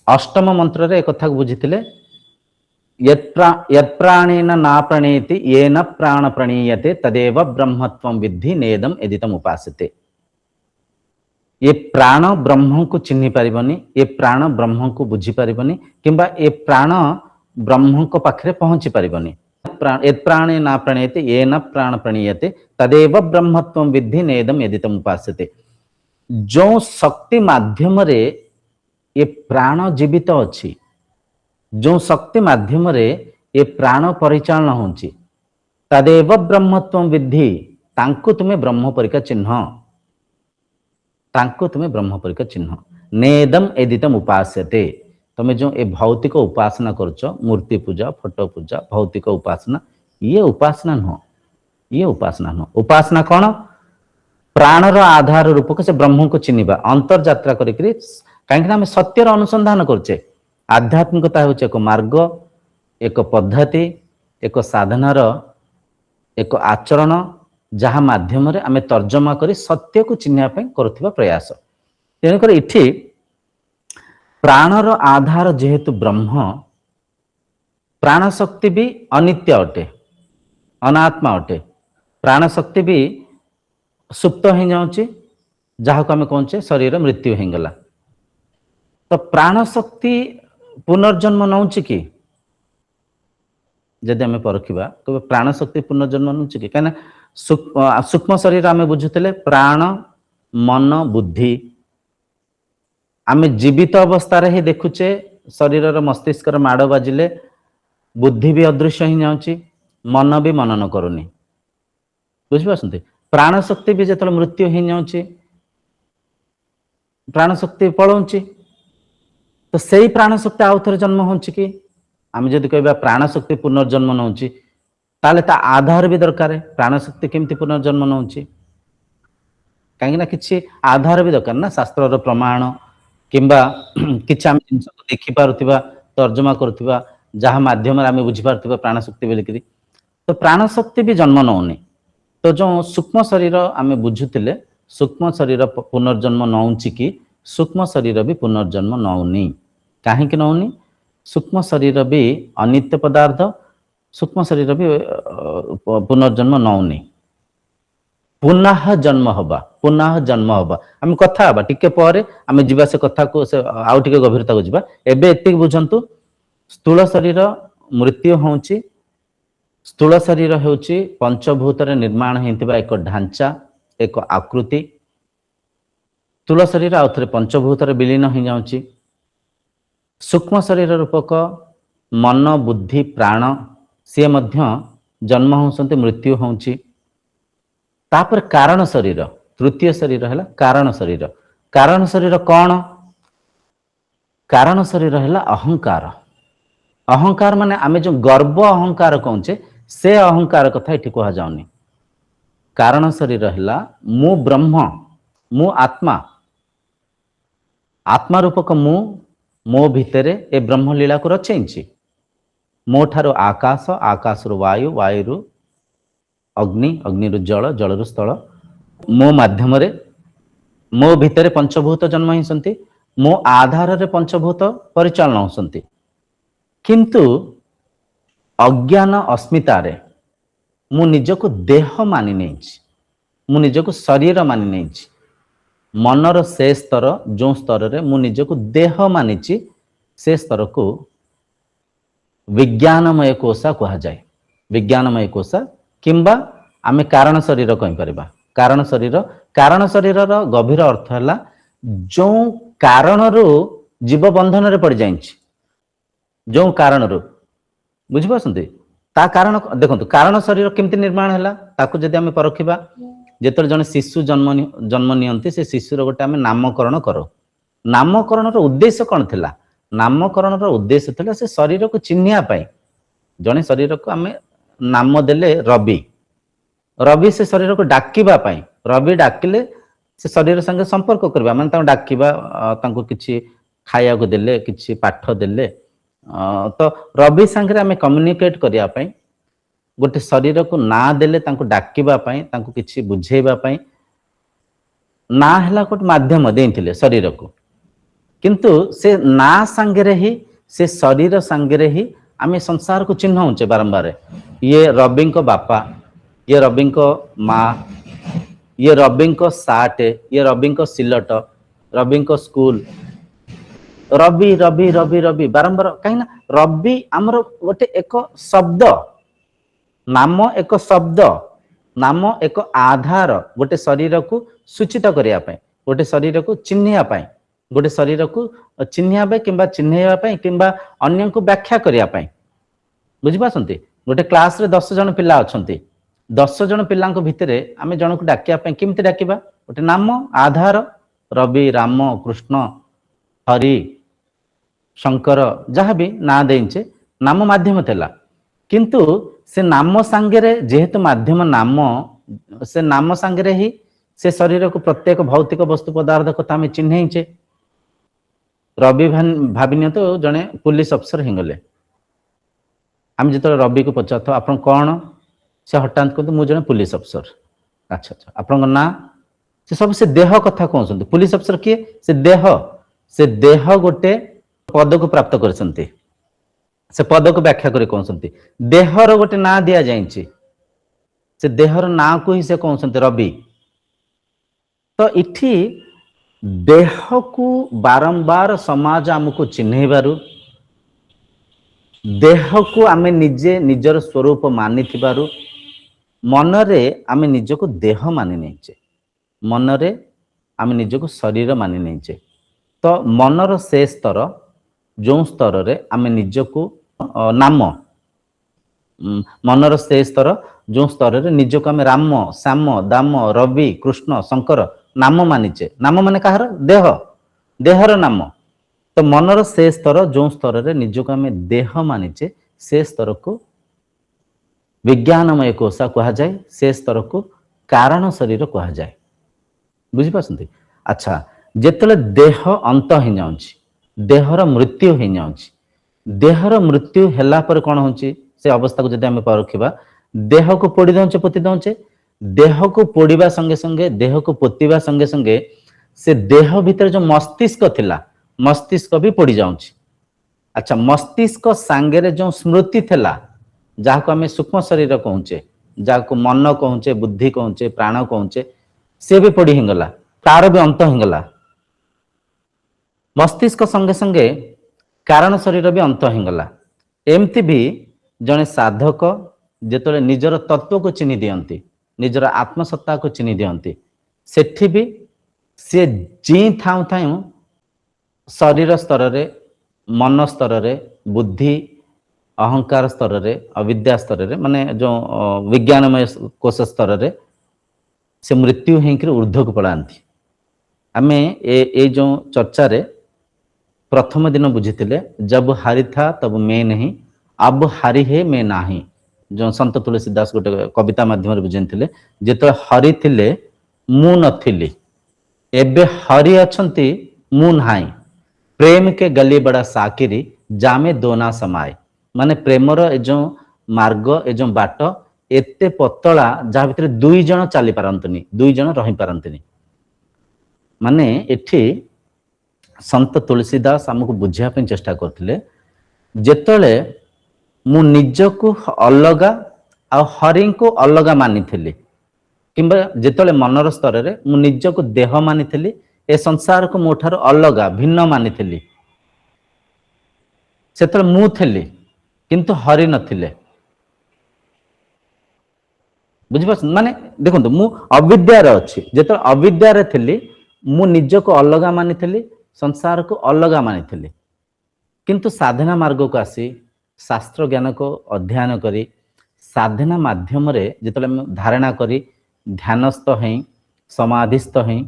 अष्टम मंत्र एक कथा बुझीते यत्प्राणेन ना प्रणेति येन प्राण प्रणीयते तदेव ब्रह्मत्वं विद्धि नेदम एदितम उपासते ये प्राण ब्रह्म को चिन्ह पारिबनी ये प्राण ब्रह्म को बुझी पारिबनी किंबा ये प्राण ब्रह्म को पाखरे पहुंची पारिबनी यत्प्राणे ना प्रणेति येन प्राण प्रणीयते तदेव ब्रह्मत्वं विद्धि नेदम एदितम उपासते जो शक्ति माध्यम रे ये प्राण जीवित अछि जो शक्ति माध्यम रे ये प्राण परिचालन होची तदेव ब्रह्मत्वं विद्धि तांको तुम्हें ब्रह्म परिका चिन्ह तांको तुम्हें ब्रह्म परिका चिन्ह नेदम एदितम उपास्यते तुम्हें जो ए भौतिक उपासना करछ मूर्ति पूजा फोटो पूजा भौतिक उपासना ये उपासना नो उपासना कौन प्राणर आधार रूपक से ब्रह्म को चिन्हवा अंतर यात्रा करिकरी कहीं आम सत्यर अनुसंधान करछे आध्यात्मिकता हूँ एक मार्ग एक पद्धति एक साधनार एक आचरण जहाँ माध्यम आम तर्जमा करी सत्य को चिन्हवाई करुवा प्रयास तेणुक इठी प्राणर आधार जेहेतु ब्रह्म प्राण शक्ति भी अनित्य अटे अनात्मा अटे प्राण शक्ति भी सुप्त हो जाऊँच जहाँ को आम कहचे शरीर मृत्यु होगला तो प्राण शक्ति पुनर्जन्म नौच कि जदि आम परखा कहे प्राण शक्ति पुनर्जन्म नौच कि कहीं सूक्ष्म शरीर आम बुझुले प्राण मन बुद्धि आम जीवित अवस्था ही देखुचे शरीर मस्तिष्क माड़ बाजिले बुद्धि भी अदृश्य ही जाऊँच मन भी मनन करुनी बुझिपारते प्राण शक्ति भी जो मृत्यु हो जाऊँच प्राण शक्ति पलाऊँच तो सही प्राण शक्ति आउ थे जन्म हो आम जदि कह प्राण शक्ति पुनर्जन्म नौची ताले ता आधार भी दरकार प्राण शक्ति केमती पुनर्जन्म नौची कहीं किसी आधार भी दरकार ना शास्त्र प्रमाण किंबा किसी आम जिन देखी पारुथिबा तर्जमा करुथिबा जहाँ माध्यम आम बुझीपारुथिबा प्राण शक्ति बोलिकी तो प्राण शक्ति भी जन्म नौनी तो जो सूक्ष्म शरीर आम बुझुले सूक्ष्म शरीर पुनर्जन्म नौची कि सूक्ष्म शरीर भी पुनर्जन्म नौनी କାହିଁକି ନଉନି? ସୂକ୍ଷ୍ମ ଶରୀର ବି ଅନିତ୍ୟ ପଦାର୍ଥ, ସୂକ୍ଷ୍ମ ଶରୀର ବି ପୁନର୍ଜନ୍ମ ନଉନି। ପୁନଃ ଜନ୍ମ ହବା, ପୁନଃ ଜନ୍ମ ହବା। ଆମେ କଥା ହବା ଟିକେ ପରେ, ଆମେ ଯିବା ସେ କଥାକୁ, ସେ ଆଉ ଟିକେ ଗଭୀରତାକୁ ଯିବା। ଏବେ ଏତିକି ବୁଝନ୍ତୁ, ସ୍ଥୂଳ ଶରୀର ମୃତ୍ୟୁ ହଉଛି। ସ୍ଥୂଳ ଶରୀର ହେଉଛି ପଞ୍ଚଭୂତରେ ନିର୍ମାଣ ହେଇଥିବା ଏକ ଢାଞ୍ଚା, ଏକ ଆକୃତି। ସ୍ଥୂଳ ଶରୀର ଆଉ ଥରେ ପଞ୍ଚଭୂତରେ ବିଲୀନ ହେଇଯାଉଛି। ସୂକ୍ଷ୍ମ ଶରୀର ରୂପକ ମନ, ବୁଦ୍ଧି, ପ୍ରାଣ ସିଏ ମଧ୍ୟ ଜନ୍ମ ହେଉଛନ୍ତି, ମୃତ୍ୟୁ ହେଉଛି। ତାପରେ କାରଣ ଶରୀର, ତୃତୀୟ ଶରୀର ହେଲା କାରଣ ଶରୀର। କାରଣ ଶରୀର କଣ? କାରଣ ଶରୀର ହେଲା ଅହଙ୍କାର। ଅହଙ୍କାର ମାନେ ଆମେ ଯୋଉ ଗର୍ବ ଅହଙ୍କାର କହୁଛେ, ସେ ଅହଙ୍କାର କଥା ଏଠି କୁହାଯାଉନି। କାରଣ ଶରୀର ହେଲା ମୁଁ ବ୍ରହ୍ମ, ମୁଁ ଆତ୍ମା। ଆତ୍ମା ରୂପକ ମୁଁ ମୋ ଭିତରେ ଏ ବ୍ରହ୍ମ ଲୀଳାକୁ ରଚେଇଛି। ମୋ ଠାରୁ ଆକାଶ, ଆକାଶରୁ ବାୟୁ, ବାୟୁରୁ ଅଗ୍ନି, ଅଗ୍ନିରୁ ଜଳ, ଜଳରୁ ସ୍ଥଳ। ମୋ ମାଧ୍ୟମରେ, ମୋ ଭିତରେ ପଞ୍ଚଭୂତ ଜନ୍ମ ହେଇଛନ୍ତି। ମୋ ଆଧାରରେ ପଞ୍ଚଭୂତ ପରିଚାଳନା ହେଉଛନ୍ତି। କିନ୍ତୁ ଅଜ୍ଞାନ ଅସ୍ମିତାରେ ମୁଁ ନିଜକୁ ଦେହ ମାନି ନେଇଛି, ମୁଁ ନିଜକୁ ଶରୀର ମାନି ନେଇଛି। ମନର ସେ ସ୍ତର, ଯେଉଁ ସ୍ତରରେ ମୁଁ ନିଜକୁ ଦେହ ମାନିଛି, ସେ ସ୍ତରକୁ ବିଜ୍ଞାନମୟ କୋଷ କୁହାଯାଏ। ବିଜ୍ଞାନମୟ କୋଷ କିମ୍ବା ଆମେ କାରଣ ଶରୀର କହିପାରିବା। କାରଣ ଶରୀର, କାରଣ ଶରୀରର ଗଭୀର ଅର୍ଥ ହେଲା ଯେଉଁ କାରଣରୁ ଜୀବ ବନ୍ଧନରେ ପଡ଼ିଯାଇଛି, ଯେଉଁ କାରଣରୁ, ବୁଝିପାରୁଛନ୍ତି? ତା କାରଣ ଦେଖନ୍ତୁ, କାରଣ ଶରୀର କେମିତି ନିର୍ମାଣ ହେଲା ତାକୁ ଯଦି ଆମେ ପରଖିବା, ଯେତେବେଳେ ଜଣେ ଶିଶୁ ଜନ୍ମ ନିଅନ୍ତି, ସେ ଶିଶୁର ଗୋଟେ ଆମେ ନାମକରଣ କରୁ। ନାମକରଣର ଉଦ୍ଦେଶ୍ୟ କ'ଣ ଥିଲା? ନାମକରଣର ଉଦ୍ଦେଶ୍ୟ ଥିଲା ସେ ଶରୀରକୁ ଚିହ୍ନିବା ପାଇଁ। ଜଣେ ଶରୀରକୁ ଆମେ ନାମ ଦେଲେ ରବି, ରବି ସେ ଶରୀରକୁ ଡାକିବା ପାଇଁ। ରବି ଡାକିଲେ ସେ ଶରୀର ସାଙ୍ଗେ ସମ୍ପର୍କ କରିବା, ମାନେ ତାଙ୍କୁ ଡାକିବା, ତାଙ୍କୁ କିଛି ଖାଇବାକୁ ଦେଲେ, କିଛି ପାଠ ଦେଲେ, ତ ରବି ସାଙ୍ଗରେ ଆମେ କମ୍ୟୁନିକେଟ୍ କରିବା ପାଇଁ, ଗୋଟେ ଶରୀରକୁ ନାଁ ଦେଲେ ତାଙ୍କୁ ଡାକିବା ପାଇଁ, ତାଙ୍କୁ କିଛି ବୁଝେଇବା ପାଇଁ ନାଁ ହେଲା ଗୋଟେ ମାଧ୍ୟମ ଦେଇଥିଲେ ଶରୀରକୁ। କିନ୍ତୁ ସେ ନାଁ ସାଙ୍ଗରେ ହିଁ, ସେ ଶରୀର ସାଙ୍ଗରେ ହିଁ ଆମେ ସଂସାରକୁ ଚିହ୍ନଉଛେ ବାରମ୍ବାର। ଇଏ ରବିଙ୍କ ବାପା, ଇଏ ରବିଙ୍କ ମା, ଇଏ ରବିଙ୍କ ସାର୍ଟ, ଇଏ ରବିଙ୍କ ସିଲଟ, ରବିଙ୍କ ସ୍କୁଲ। ରବି ରବି ରବି ରବି ବାରମ୍ବାର, କାହିଁକି ନା ରବି ଆମର ଗୋଟେ ଏକ ଶବ୍ଦ। ନାମ ଏକ ଶବ୍ଦ, ନାମ ଏକ ଆଧାର ଗୋଟେ ଶରୀରକୁ ସୂଚିତ କରିବା ପାଇଁ, ଗୋଟେ ଶରୀରକୁ ଚିହ୍ନିବା ପାଇଁ, ଗୋଟେ ଶରୀରକୁ ଚିହ୍ନିବା ପାଇଁ କିମ୍ବା ଚିହ୍ନେଇବା ପାଇଁ କିମ୍ବା ଅନ୍ୟକୁ ବ୍ୟାଖ୍ୟା କରିବା ପାଇଁ। ବୁଝିପାରୁଛନ୍ତି? ଗୋଟେ କ୍ଲାସରେ 10 ଜଣ ପିଲା ଅଛନ୍ତି, 10 ଜଣ ପିଲାଙ୍କ ଭିତରେ ଆମେ ଜଣକୁ ଡାକିବା ପାଇଁ କେମିତି ଡାକିବା? ଗୋଟେ ନାମ, ଆଧାର। ରବି, ରାମ, କୃଷ୍ଣ, ହରି, ଶଙ୍କର, ଯାହା ବି ନାଁ ଦେଇଛେ, ନାମ ମାଧ୍ୟମ ଥିଲା। କିନ୍ତୁ ସେ ନାମ ସାଙ୍ଗରେ, ଯେହେତୁ ମାଧ୍ୟମ ନାମ, ସେ ନାମ ସାଙ୍ଗରେ ହିଁ ସେ ଶରୀରକୁ ପ୍ରତ୍ୟେକ ଭୌତିକ ବସ୍ତୁ ପଦାର୍ଥ କଥା ଆମେ ଚିହ୍ନେଇଛେ। ରବି ଭାବି ନିଅନ୍ତୁ ଜଣେ ପୁଲିସ ଅଫିସର ହେଇଗଲେ। ଆମେ ଯେତେବେଳେ ରବିକୁ ପଚାରୁଥାଉ ଆପଣ କ'ଣ, ସେ ହଠାତ୍ କୁହନ୍ତୁ ମୁଁ ଜଣେ ପୁଲିସ ଅଫିସର। ଆଚ୍ଛା ଆଚ୍ଛା, ଆପଣଙ୍କ ନାଁ? ସେ ସବୁ ସେ ଦେହ କଥା କହୁଛନ୍ତି। ପୁଲିସ ଅଫିସର କିଏ? ସେ ଦେହ। ସେ ଦେହ ଗୋଟେ ପଦକୁ ପ୍ରାପ୍ତ କରିଛନ୍ତି, ସେ ପଦକୁ ବ୍ୟାଖ୍ୟା କରି କହୁଛନ୍ତି। ଦେହର ଗୋଟେ ନାଁ ଦିଆଯାଇଛି, ସେ ଦେହର ନାଁକୁ ହିଁ ସେ କହୁଛନ୍ତି ରବି। ତ ଏଠି ଦେହକୁ ବାରମ୍ବାର ସମାଜ ଆମକୁ ଚିହ୍ନେଇବାରୁ, ଦେହକୁ ଆମେ ନିଜେ ନିଜର ସ୍ୱରୂପ ମାନିଥିବାରୁ, ମନରେ ଆମେ ନିଜକୁ ଦେହ ମାନି ନେଇଛେ, ମନରେ ଆମେ ନିଜକୁ ଶରୀର ମାନି ନେଇଛେ। ତ ମନର ସେ ସ୍ତର, ଯେଉଁ ସ୍ତରରେ ଆମେ ନିଜକୁ ନାମ, ମନର ସେ ସ୍ତର ଯେଉଁ ସ୍ତରରେ ନିଜକୁ ଆମେ ରାମ, ଶ୍ୟାମ, ଦାମ, ରବି, କୃଷ୍ଣ, ଶଙ୍କର ନାମ ମାନିଛେ। ନାମ ମାନେ କାହାର? ଦେହ, ଦେହର ନାମ। ତ ମନର ସେ ସ୍ତର ଯେଉଁ ସ୍ତରରେ ନିଜକୁ ଆମେ ଦେହ ମାନିଛେ, ସେ ସ୍ତରକୁ ବିଜ୍ଞାନମୟ କୋଷ କୁହାଯାଏ, ସେ ସ୍ତରକୁ କାରଣ ଶରୀର କୁହାଯାଏ। ବୁଝିପାରୁଛନ୍ତି? ଆଚ୍ଛା, ଯେତେବେଳେ ଦେହ ଅନ୍ତ ହେଇଯାଉଛି, ଦେହର ମୃତ୍ୟୁ ହେଇଯାଉଛି, ଦେହର ମୃତ୍ୟୁ ହେଲା ପରେ କ'ଣ ହେଉଛି? ସେ ଅବସ୍ଥାକୁ ଯଦି ଆମେ ପରଖିବା, ଦେହକୁ ପୋଡ଼ି ଦଉଛେ, ପୋତି ଦଉଛେ। ଦେହକୁ ପୋଡ଼ିବା ସଙ୍ଗେ ସଙ୍ଗେ, ଦେହକୁ ପୋତିବା ସଙ୍ଗେ ସଙ୍ଗେ ସେ ଦେହ ଭିତରେ ଯେଉଁ ମସ୍ତିଷ୍କ ଥିଲା, ମସ୍ତିଷ୍କ ବି ପୋଡ଼ି ଯାଉଛି। अच्छा मस्तिष्क सांगे जो स्मृति थिला जहाँ को आम सूक्ष्म शरीर कहचे जहाँ को मन कहचे बुद्धि कहचे प्राण कहचे सी भी पड़ी हिंगला तार भी अंत हिंगला मस्तिष्क संगे संगे कारण शरीर भी अंत हिंगला एमती भी जड़े साधक जिते निजर तत्व को चिन्ह दियंती निजर आत्मसत्ता को चिन्ह दियंती सेठी भी सी जी थाऊ थाऊ शरीर स्तर रे मन स्तर रे बुद्धि अहंकार स्तर रे अविद्या स्तर रे माने जो विज्ञानमय कोश स्तर रे से मृत्यु होकर ऊर्ध्व को पड़ाती आम ए जो चर्चा रे प्रथम दिन बुझीते जब हारी था तब मैं नहीं अब हारी है मैं नाही जो संत तुलसीदास गोटे कविता माध्यम बुझे जिते हरि थिले मु नथिली एबे हरि अछंती मु नाही प्रेम के गली बड़ा साकिरी जामे दोना समाए माने प्रेमर ए जो मार्ग ए जो बाट एते पतला जहाँ भितर दुई जन चली पारंतनी दुई जन रही पारंतनी माने एठी संत तुलसीदास आमको बुझापी चेष्टा करते जेतले मु निजको अलगा आ हरि को अलगा मानी किंबा जेतले मनर स्तर रे मु निजको देह मानी ए संसार को मोठार अलगा भिन्न मानी सेतले मु थेली किंतु हरि नथिले बुझिपास माने देखो मु अविद्यार अच्छी जेत अविद्यार थी मु निजको अलगा मानी संसार को अलगा मानी किंतु साधना मार्ग को आसी शास्त्र ज्ञान को अध्ययन करी साधना माध्यम रे जितले धारणा करी ध्यानस्थ हैं समाधिस्थ हैं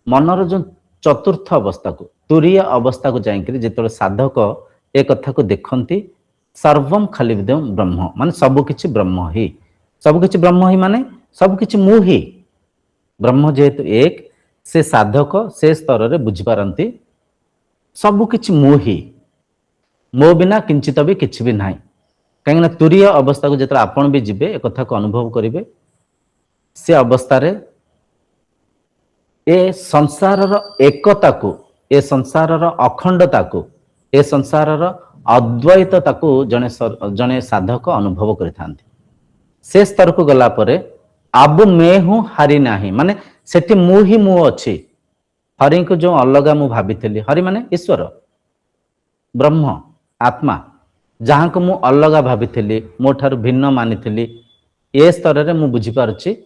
मनर जो चतुर्थ अवस्था को तुरीय अवस्था को जाकर जितले साधक ए कथा को देखती सर्वम खाली ब्रह्म माने सबकिछि ब्रह्म ही माने सबकिछि मु ही ब्रह्म जेहेतु एक से साधक से स्तर रे बुझी पारंती सबकिछि मु ही मो बिना किंचित भी किछि भी नाही कहीं तुरीय अवस्था को जिते आपण भी जीवे एक कथा को अनुभव करेंगे से अवस्था रे ए संसार एकता को ए संसार अखंडता को ए संसार अद्वैतता को जने साधक अनुभव करिथांती से स्तर को गला परे अब मैं हूँ हारी नाही माने सेठी मु ही मु अच्छी हरि को जो अलगा मु भाभी हरि माने ईश्वर ब्रह्म आत्मा जहाँ को मु अलगा भाभी मो ठार भिन्न मानी ए स्तर रे मु बुझी पारुछि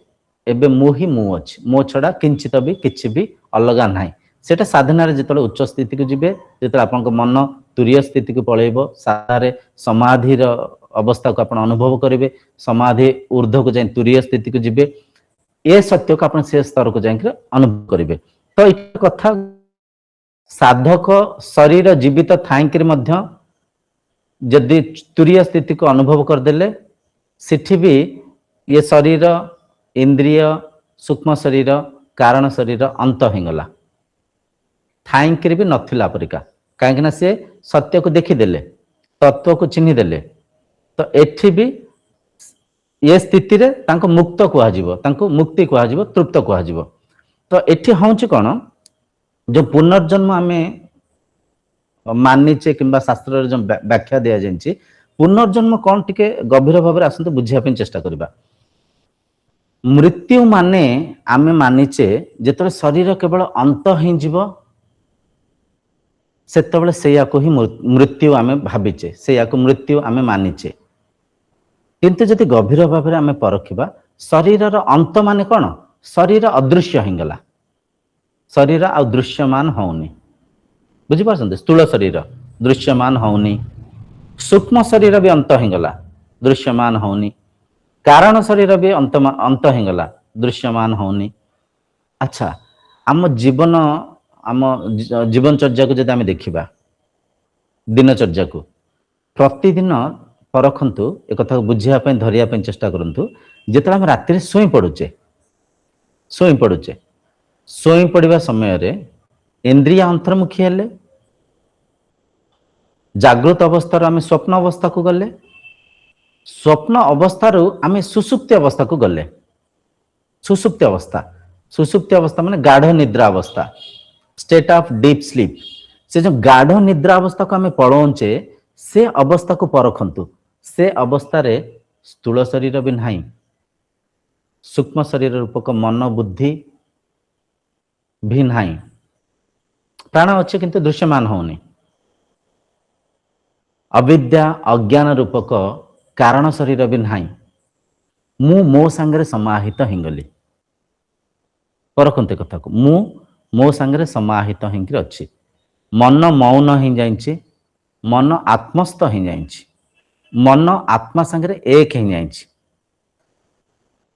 एबे मु ही मु अच्छी मो छड़ा किंचित भी किछि भी अलगा नाही सेटा साधना रे जितले उच्च स्थिति को जिबे जितले आपन मन तुरीय स्थिति को पळेबो सारे समाधि अवस्था को आपण अनुभव करेंगे समाधि ऊर्ध्व को जाए तुरीय स्थिति को जिबे ए सत्य को आपण से स्तर को जाकर अनुभव करेंगे तो एक कथा साधक शरीर जीवित थाइक जदि तुरीय स्थिति को अनुभव करदेले सेठी भी ये शरीर इंद्रिय सूक्ष्म शरीर कारण शरीर अंत होगला थाइक भी नथिला परिका कहीं से सत्य को देखीदेले तत्व को चिन्हीदेले तो एठी भी ये स्थिति रे तांको मुक्त कुहाजिबो तांको मुक्ति कुहाजिबो तृप्त कुहाजिबो तो एठी होउची कोन जो पुनर्जन्म आमे मानिचे किंबा शास्त्र रे जो व्याख्या दिया जायछि पुनर्जन्म कोन टिके गभीर भाव रे आसंत बुझिया पे चेष्टा करबा मृत्यु माने आमे मानिचे जेतरे शरीर केवल अंत ही जीव सेतबेले सेया को ही मृत्यु आमे भाबिचे सेया को मृत्यु आमे मानिचे किंतु जदि गभीर भाव में आम परखिबा शरीर अंत माने कौन शरीर अदृश्य हिंगला शरीर आ दृश्यमान होनी बुझिपारछन्ते स्थूल शरीर दृश्यमान होनी सूक्ष्म शरीर भी अंत हिंगला दृश्यमान होनी कारण शरीर भी अंत हिंगला दृश्यमान होनी अच्छा आम जीवन आम जीवनचर्या को जदि आम देखिबा दिनचर्या को प्रतिदिन परखंतु एक कथा बुझिया पे धरिया पे चेष्टा करंतु जेतला हम रात्रि सोई पड़िबा समय रे इंद्रिय अंतर्मुखी हेले जागृत अवस्था आम स्वप्न अवस्था को गले स्वप्न अवस्था आम सुसुप्ति अवस्था को गले सुसुप्ति अवस्था माने गाढ़ निद्रा अवस्था स्टेट ऑफ डीप स्लीप से जो गाढ़ निद्रा अवस्था को आम पळौचे से अवस्था को परखंतु से अवस्था स्थूल शरीर भी नहीं, सूक्ष्म शरीर रूपक मन बुद्धि भी नहीं, प्राण अच्छे किंतु दृश्यमान होनी, अविद्या अज्ञान रूपक कारण शरीर भी नहीं, मु मो सांगरे समाहित हिंगली परखंते कथा को मु मो सांगरे समाहित हिंगी अच्छी, मन मौन ही जाइए, मन आत्मस्थ ही जाइए, मन आत्मा सांगरे एक ही जाइए।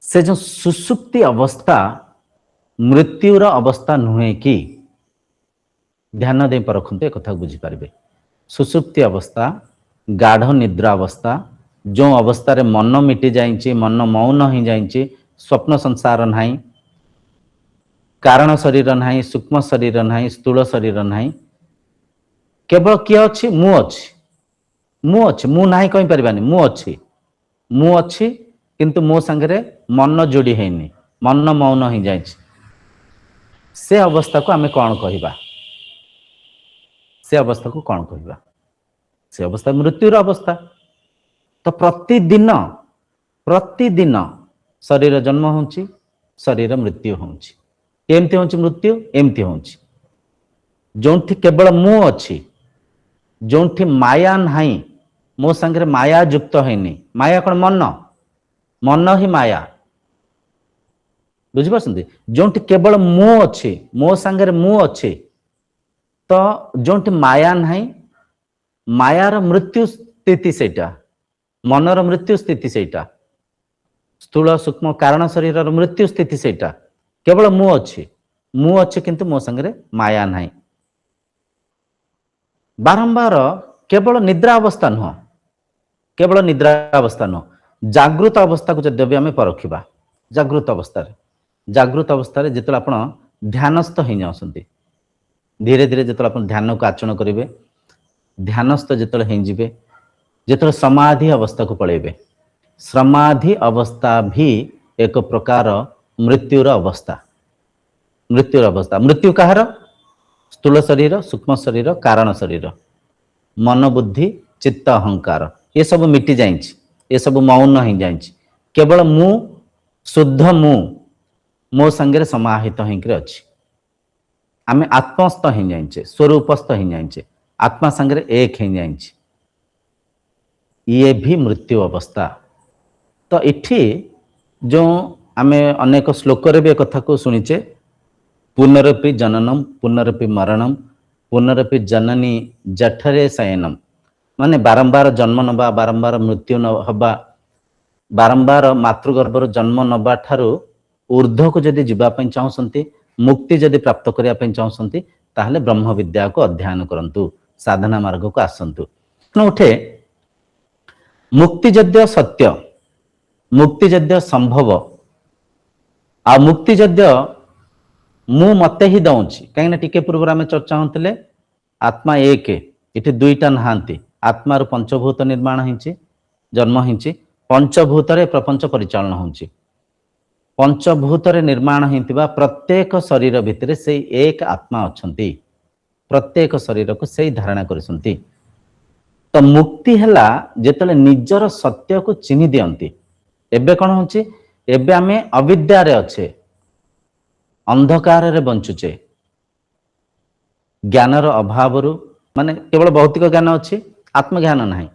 से जो सुसुप्ति अवस्था मृत्युर अवस्था नुहे कि ध्यान दे परखंते कथा बुझीपारे। सुसुप्ति अवस्था गाढ़ निद्रा अवस्था जो अवस्था रे मन मिटी जाइए, मन मौन ही जाइए, स्वप्न संसार नहीं, कारण शरीर नहीं, सूक्ष्म शरीर नहीं, स्थूल शरीर नहीं, केवल किए अच्छी मु अच्छी, मु अच्छी मु ना कही पारिबानी, मु अच्छी किंतु मो संगे मन जोड़ी हैनी, मन मौन ही जाए, से अवस्था को आमे कौन कहिबा, से अवस्था को कौन कहिबा, से अवस्था मृत्युर अवस्था। तो प्रतिदिन प्रतिदिन शरीर जन्म होची, शरीर मृत्यु होची, एमती होची मृत्यु एमती होची, जोठी केवल मु अच्छी, जोठी माया नहीं, मो संगे माया युक्त हैनी, माया कौन मन, मन ही माया, बुझिपारछंती, जोठी केवल मु अच्छी, मो संगे मु अच्छी, तो जोठी माया नहीं, मायार मृत्यु स्थिति सेटा, मनर मृत्यु स्थिति सेटा, स्थूल सूक्ष्म कारण शरीर मृत्यु स्थिति सेटा, केवल मु अच्छी किंतु मो संगे माया नहीं। बारंबार केवल निद्रा अवस्था नुह, केवल निद्रा अवस्था नुह, जागृत अवस्था को जब आम परखा, जागृत अवस्था जिते आप ध्यानस्थ हो जाती, धीरे धीरे जो आप ध्यान को आचरण करेंगे, ध्यानस्थ जो जो समाधि अवस्था को पलैबे, समाधि अवस्था भी एक प्रकार मृत्युर अवस्था, मृत्युर अवस्था, मृत्यु कहार, स्थूल शरीर, सूक्ष्म शरीर, कारण शरीर, मन बुद्धि चित्त अहंकार ये सब मिटी जाए, ये सब मौन ही जाए, केवल मु शुद्ध मो संगे समाहित होकर अच्छी, आमे आत्मस्थ ही जाए, स्वरूपस्थ ही जाए, आत्मा संगे एक ही जाए, ये भी मृत्यु अवस्था। तो इठी जो आमे अनेक श्लोक रे भी कथा को शुणीचे, पुनरपि जननम पुनरपि मरणम पुनरपि जननी जठरे शयनम, माने बारंबार जन्म नबा, बारंबार मृत्यु हबा, बारंबार मातृगर्भर जन्म नबा ठारू ऊर्ध्व को जदि जीवाई चाहती, मुक्ति जदि प्राप्त करने चाहती, ताहले ब्रह्म विद्या को अध्ययन करंतु, साधना मार्ग को आसंतु। उठे मुक्ति जद्य सत्य, मुक्ति जद्य संभव, आ मुक्ति जद्य मु मते ही दउची, कहीं टिके पूर्व आम चर्चा होते आत्मा एक, इठी दुईटा नहांती, आत्मार पंचभूत निर्माण होची, जन्म होची, पंचभूत रे प्रपंच परिचालन होची, पंचभूत रे निर्माण होइतिबा प्रत्येक शरीर भितरे से एक आत्मा अछंती, प्रत्येक शरीर को से धारणा करसंती। तो मुक्ति हैला जेतले निजर सत्य को चिन्हि दियंती। एबे कोन होची, एबे आमे अविद्या रे अच्छे, अंधकार रे बंचुचे, ज्ञानर अभाव माने केवल भौतिक ज्ञान अच्छी, आत्मज्ञान नाही,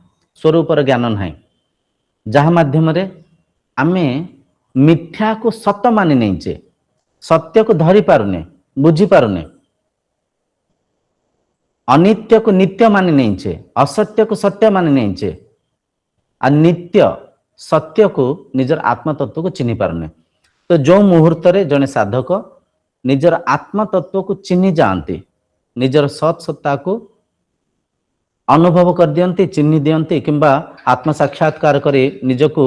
स्वरूपर ज्ञान नाही, जहा माध्यम रे आमे मिथ्या को सत्य मानि नैचे, सत्य को धरी पारुने, बुझी पारुने, अनित्य को नित्य मानि नैचे, असत्य को सत्य मानि नैचे, आ नित्य सत्य को निजर आत्म तत्व को चिन्हि पारुने। तो जो मुहूर्त रे जने साधक निजर आत्म तत्व को चिन्हि जाती, निजर सत सत्ता को अनुभव कर दियंती, चिन्हि दियंती, किंबा आत्म साक्षात्कार करे निजको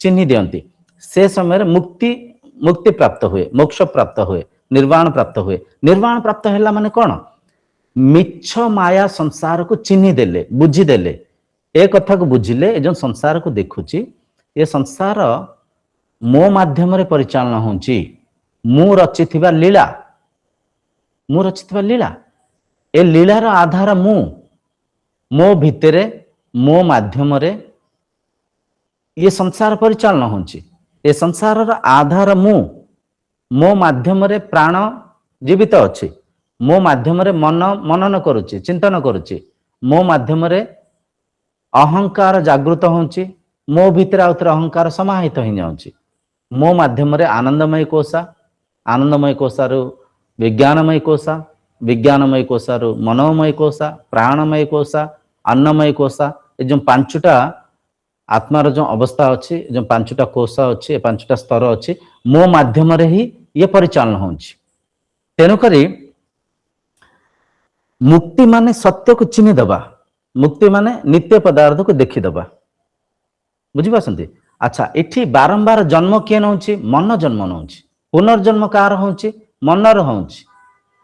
चिन्हि दियंती, से समय मुक्ति प्राप्त हुए, मोक्ष प्राप्त हुए, निर्वाण प्राप्त हुए। निर्वाण प्राप्त हैला माने कोन, मिछ माया संसार को चिन्हि देले, बुझी देले, ए कथा को बुझिले, ए जो संसार को देखुची, ये संसार मो माध्यम रे परिचालन होची, मु रचिथिबा लीला, मु रचिथिबा लीला, ए लीलार आधार मो भितरे मो माध्यम ये संसार परिचालन होची ए संसार आधार मो माध्यम प्राण जीवित अच्छी मो माध्यम मन मनन करुच्ची चिंतन करुच्ची मो माध्यम अहंकार जागृत होची मो भितर आउ थे अहंकार समाहित हो जाऊँगी मो माध्यम आनंदमय कोशारू विज्ञानमय कोशा विज्ञानमय कोशारू मनोमय कोशा प्राणमय कोशा अन्नमय कोशा ये जो पांचटा आत्मार जो अवस्था अच्छी जो पांचटा कोश अच्छी पांचटा स्तर अच्छी मो माध्यम ही ये परिचालन होची तेणुक मुक्ति माने सत्य को चिन्ह दबा मुक्ति माने नित्य पदार्थ को देखीदबा बुझिपारछन्ती। अच्छा एठी बारंबार जन्म किए नौची मन जन्म नौची पुनर्जन्म कार होची मनर होची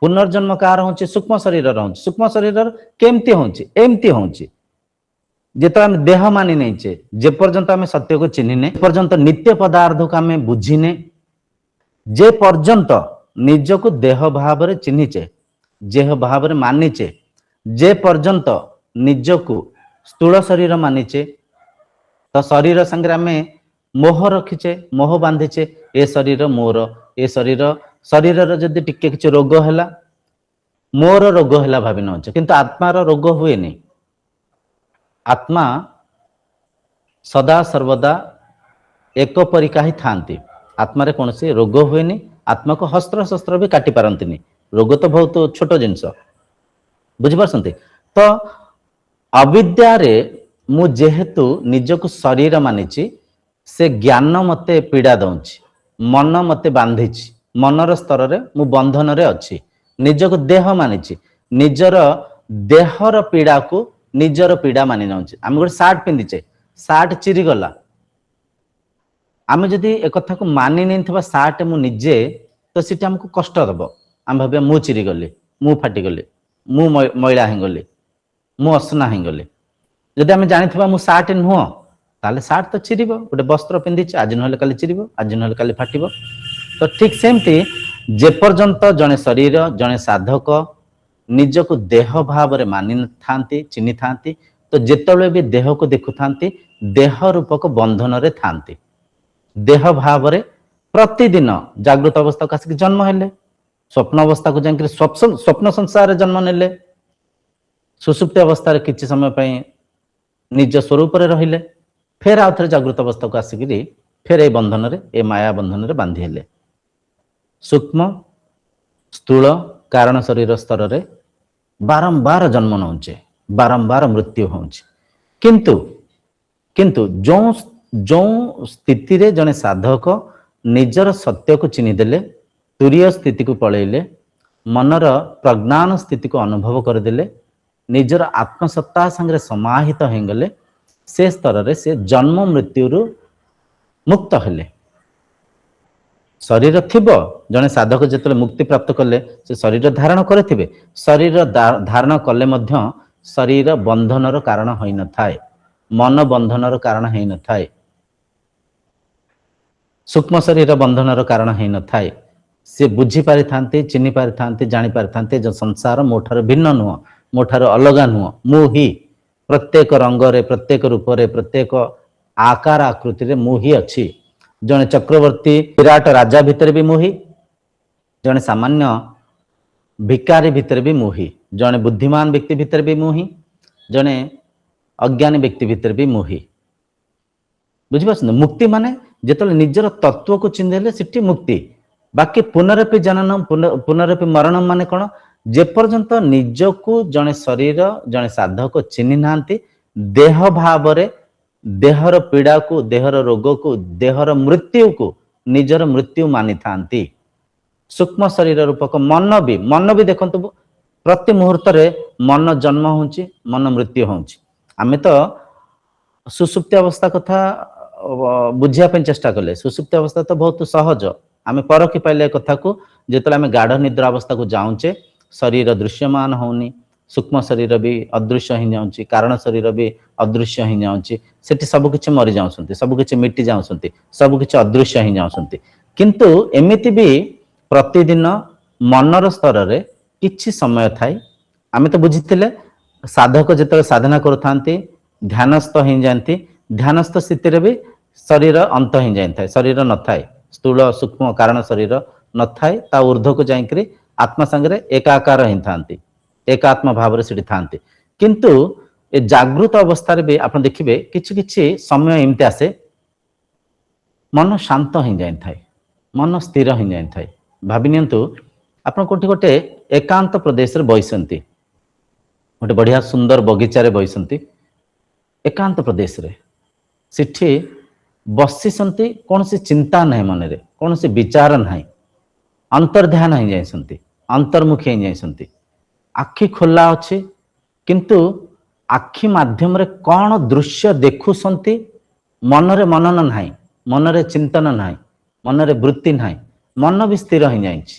पुनर्जन्म कार होची सूक्ष्म शरीर होची सूक्ष्म शरीर केमती होची एमती होची जेतो हम देह मानि नैचे जे पर्यंत आम सत्य को चिन्हिने पर्यंत नित्य पदार्थ को आम बुझिने जे पर्यंत निज को देह भाव रे चिन्हिचे देह भाव रे मानिचे जे पर्यंत निज को स्थूल शरीर मानिचे तो शरीर संगे आम मोह रखीचे मोह बांधीचे ए शरीर मोर ए शरीर शरीर जदि टिके किछि रोग हैला मोर रोग हैला भावी नौचे किंतु आत्मार रोग हुए नहीं आत्मा सदा सर्वदा एक परिका ही थांती आत्मारे कौन से रोग हुए नहीं आत्मा को हस्त्र शस्त्र भी काटी पारंती रोग तो बहुत छोट जिनस बुझिपारछन्ती। तो अविद्या रे मु जेहेतु निजको शरीर मानिची से ज्ञान मते पीड़ा दउची मन मते बांधिची मनर स्तर रे मु बंधन रे अच्छी निजको देह मानिची निजर देहर पीड़ा को निजर पीड़ा मानि नउची आम गोटे सार्ट पिंधिचे सार्ट चिरी गला आम जदि एक कथा को मानि नहीं सार्ट मु निजे तो सीटा हमको कष्ट दब आम भाव मु चिरी गली मु फाटी गली मु मैला हेगली मु असना हेगली जदि आम जानी मु सार्ट नुह ताले सार्ट तो चिर गोटे वस्त्र पिंधिचे आज ना काली चिर आज ना काली फाटिब। तो ठीक सेमती जेपर्यंत जड़े शरीर जड़े साधक निज को देह भाव रे मानि थांती चिन्हि थांती तो जेतबेले भी देह को देखु थांती देह रूपक बंधन रे थांती देह भाव रे प्रतिदिन जागृत अवस्था को आसिक जन्म हेले स्वप्न अवस्था को जाकर स्वप्न संसार जन्म नेले सुसुप्ति अवस्था रे किछि समय पई निज स्वरूप रे रहिले फेर आउ थे जागृत अवस्था को आसिक फेर ए बंधन रे ए माया बंधन रे बांधी हेले सूक्ष्म स्थूल कारण शरीर स्तर रे बारंबार जन्म नौचे बारंबार मृत्यु होचे किंतु किंतु जो जो स्थिति रे जने साधक निजर सत्य को चिन्हि देले तुरीय स्थिति को पळेले मनर प्रज्ञान स्थिति को अनुभव करदेले निजर आत्मसत्ता संगे समाहित हेगले से स्तर रे से जन्म मृत्यु मुक्त हेले शरीर थिबो जने साधक जेतले मुक्ति प्राप्त कले से शरीर धारण करथिबे शरीर धारण कले मध्य शरीर बंधनर कारण होई न थाए मन बंधनर कारण होई न थाए सूक्ष्म शरीर बंधनर कारण होई न थाए से बुझी पारि थांते चिन्हि पारि थांते जानि पारि थांते जो संसार मोठार भिन्न नुह मोठार अलगा नुह मु ही प्रत्येक रंग रे प्रत्येक रूप रे प्रत्येक आकार आकृति रे मु ही अछि जने चक्रवर्ती विराट राजा भितर भी मुही जने सामान्य भिकारी भितर भी मुही जने बुद्धिमान व्यक्ति भितर भी मुही जने अज्ञानी व्यक्ति भितर भी मुही बुझिपारछ मुक्ति माने जेतले निजर तत्व को चिन्हले सिटी मुक्ति बाकी पुनरपि जननम पुनरपि मरणम माने कोन जे पर्यंत निज को जने शरीर जने साधक चिन्हि नांती देह भाव रे देहर पीड़ा को देहर रोग को देहर मृत्यु को निजर मृत्यु मानि थांती सूक्ष्म शरीर रूपक मन भी देखंतु प्रति मुहूर्त रे मन जन्म होची मन मृत्यु होची आमे तो सुसुप्ति अवस्था कथा बुझिया पे चेष्टा कले सुसुप्ति अवस्था तो बहुत सहज आमे परखि पाइले कथा को जेतले आमे गाढ़ निद्रा अवस्था को जाउचे शरीर दृश्यमान होनी सूक्ष्म शरीर भी अदृश्य ही जाउची कारण शरीर भी अदृश्य ही जाउची सेठी सब किछि मरि जाउसंती सब किछि मिटि जाउसंती सब किछि अदृश्य ही जाउसंती किंतु एमिति भी प्रतिदिन मनर स्तर रे किछि समय थाई आमे तो बुझिथिले साधक जेतले साधना करथांती ଧ୍ୟାନସ୍ଥ ହେଇଯାଆନ୍ତି। ଧ୍ୟାନସ୍ଥ ସ୍ଥିତିରେ ବି ଶରୀର ଅନ୍ତ ହେଇଯାଇଥାଏ, ଶରୀର ନଥାଏ, ସ୍ଥୂଳ ସୂକ୍ଷ୍ମ କାରଣ ଶରୀର ନଥାଏ, ତା ଉର୍ଦ୍ଧ୍ୱକୁ ଯାଇକରି ଆତ୍ମା ସାଙ୍ଗରେ ଏକାକାର ହେଇଥାନ୍ତି, ଏକାତ୍ମ ଭାବରେ ସେଠି ଥାନ୍ତି। କିନ୍ତୁ ଏ ଜାଗୃତ ଅବସ୍ଥାରେ ବି ଆପଣ ଦେଖିବେ କିଛି କିଛି ସମୟ ଏମିତି ଆସେ, ମନ ଶାନ୍ତ ହେଇଯାଇଥାଏ, ମନ ସ୍ଥିର ହେଇଯାଇଥାଏ। ଭାବି ନିଅନ୍ତୁ ଆପଣ କୋଉଠି ଗୋଟେ ଏକାନ୍ତ ପ୍ରଦେଶରେ ବଇଛନ୍ତି, ଗୋଟେ ବଢିଆ ସୁନ୍ଦର ବଗିଚାରେ ବଇଛନ୍ତି, ଏକାନ୍ତ ପ୍ରଦେଶରେ ସେଠି ବସିଛନ୍ତି, କୌଣସି ଚିନ୍ତା ନାହିଁ, ମନରେ କୌଣସି ବିଚାର ନାହିଁ, ଅନ୍ତର୍ଧ୍ୟାନ ହେଇଯାଇଛନ୍ତି, ଅନ୍ତର୍ମୁଖୀ ହେଇଯାଇଛନ୍ତି, ଆଖି ଖୋଲା ଅଛି, କିନ୍ତୁ ଆଖି ମାଧ୍ୟମରେ କ'ଣ ଦୃଶ୍ୟ ଦେଖୁଛନ୍ତି, ମନରେ ମନନ ନାହିଁ, ମନରେ ଚିନ୍ତନ ନାହିଁ, ମନରେ ବୃତ୍ତି ନାହିଁ, ମନ ବି ସ୍ଥିର ହେଇଯାଇଛି,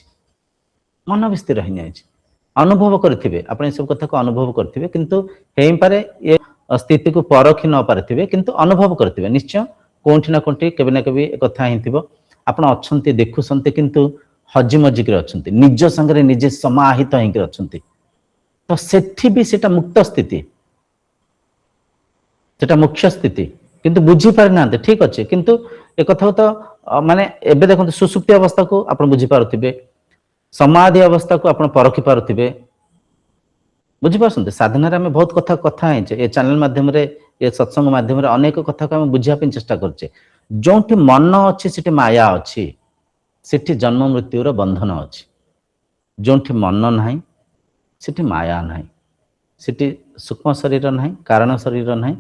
ମନ ବି ସ୍ଥିର ହେଇଯାଇଛି। ଅନୁଭବ କରିଥିବେ ଆପଣ ଏସବୁ କଥାକୁ ଅନୁଭବ କରିଥିବେ, କିନ୍ତୁ ହେଇପାରେ ଏ ସ୍ଥିତିକୁ ପରଖି ନ ପାରିଥିବେ, କିନ୍ତୁ ଅନୁଭବ କରିଥିବେ ନିଶ୍ଚୟ। କୋଉଠି ନା କୋଉଠି କେବେ ନା କେବେ କଥା ହେଇଥିବ, ଆପଣ ଅଛନ୍ତି ଦେଖୁଛନ୍ତି, କିନ୍ତୁ ହଜି ମଜିକିରି ଅଛନ୍ତି, ନିଜ ସାଙ୍ଗରେ ନିଜେ ସମାହିତ ହେଇକି ଅଛନ୍ତି। ତ ସେଠି ବି ସେଟା ମୁକ୍ତ ସ୍ଥିତି, ସେଟା ମୁଖ୍ୟ ସ୍ଥିତି, କିନ୍ତୁ ବୁଝିପାରିନାହାନ୍ତି। ଠିକ ଅଛି, କିନ୍ତୁ ଏ କଥାକୁ ତ ମାନେ ଏବେ ଦେଖନ୍ତୁ ସୁସୁପ୍ତି ଅବସ୍ଥାକୁ ଆପଣ ବୁଝିପାରୁଥିବେ, ସମାଧି ଅବସ୍ଥାକୁ ଆପଣ ପରଖି ପାରୁଥିବେ, ବୁଝିପାରୁଛନ୍ତି। ସାଧନାରେ ଆମେ ବହୁତ କଥା ହେଇଛେ, ଏ ଚ୍ୟାନେଲ ମାଧ୍ୟମରେ, ଏ ସତ୍ସଙ୍ଗ ମାଧ୍ୟମରେ ଅନେକ କଥାକୁ ଆମେ ବୁଝିବା ପାଇଁ ଚେଷ୍ଟା କରୁଛେ। ଯୋଉଠି ମନ ଅଛି ସେଠି ମାୟା ଅଛି, ସେଠି ଜନ୍ମ ମୃତ୍ୟୁର ବନ୍ଧନ ଅଛି। ଯୋଉଠି ମନ ନାହିଁ ସେଠି ମାୟା ନାହିଁ, ସେଠି ସୂକ୍ଷ୍ମ ଶରୀର ନାହିଁ, କାରଣ ଶରୀର ନାହିଁ,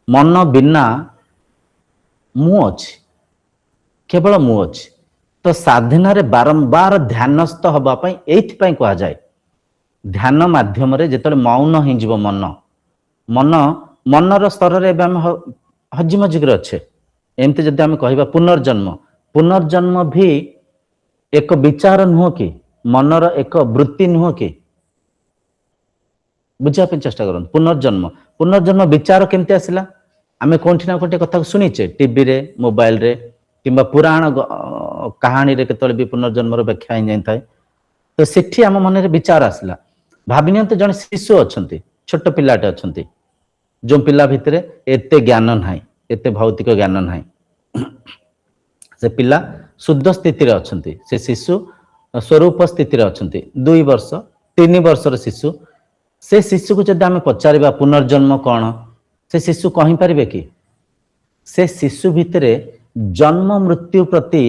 ମନ ବିନା ମୁଁ ଅଛି, କେବଳ ମୁଁ ଅଛି। ତ ସାଧନାରେ ବାରମ୍ବାର ଧ୍ୟାନସ୍ଥ ହବା ପାଇଁ ଏଇଥିପାଇଁ କୁହାଯାଏ। ଧ୍ୟାନ ମାଧ୍ୟମରେ ଯେତେବେଳେ ମୌନ ହେଇଯିବ ମନର ସ୍ତରରେ ଏବେ ଆମେ ହଜି ମଜିକିରି ଅଛେ। ଏମିତି ଯଦି ଆମେ କହିବା ପୁନର୍ଜନ୍ମ ବି ଏକ ବିଚାର ନୁହଁ କି, ମନର ଏକ ବୃତ୍ତି ନୁହଁ କି? ବୁଝିବା ପାଇଁ ଚେଷ୍ଟା କରନ୍ତୁ। ପୁନର୍ଜନ୍ମ ବିଚାର କେମିତି ଆସିଲା? ଆମେ କୋଉଠି ନା କୋଉଠି କଥାକୁ ଶୁଣିଛେ, ଟିଭିରେ, ମୋବାଇଲରେ, କିମ୍ବା ପୁରାଣ କାହାଣୀରେ କେତେବେଳେ ବି ପୁନର୍ଜନ୍ମର ବ୍ୟାଖ୍ୟା ହେଇଯାଇଥାଏ। ତ ସେଠି ଆମ ମନରେ ବିଚାର ଆସିଲା। ଭାବି ନିଅନ୍ତୁ ଜଣେ ଶିଶୁ ଅଛନ୍ତି, ଛୋଟ ପିଲାଟେ ଅଛନ୍ତି, ଯୋଉ ପିଲା ଭିତରେ ଏତେ ଜ୍ଞାନ ନାହିଁ, ଏତେ ଭୌତିକ ଜ୍ଞାନ ନାହିଁ। ସେ ପିଲା ଶୁଦ୍ଧ ସ୍ଥିତିରେ ଅଛନ୍ତି, ସେ ଶିଶୁ ସ୍ୱରୂପ ସ୍ଥିତିରେ ଅଛନ୍ତି, 2 ବର୍ଷ 3 ବର୍ଷର ଶିଶୁ। ସେ ଶିଶୁକୁ ଯଦି ଆମେ ପଚାରିବା ପୁନର୍ଜନ୍ମ କ'ଣ, ସେ ଶିଶୁ କହିପାରିବେ କି? ସେ ଶିଶୁ ଭିତରେ ଜନ୍ମ ମୃତ୍ୟୁ ପ୍ରତି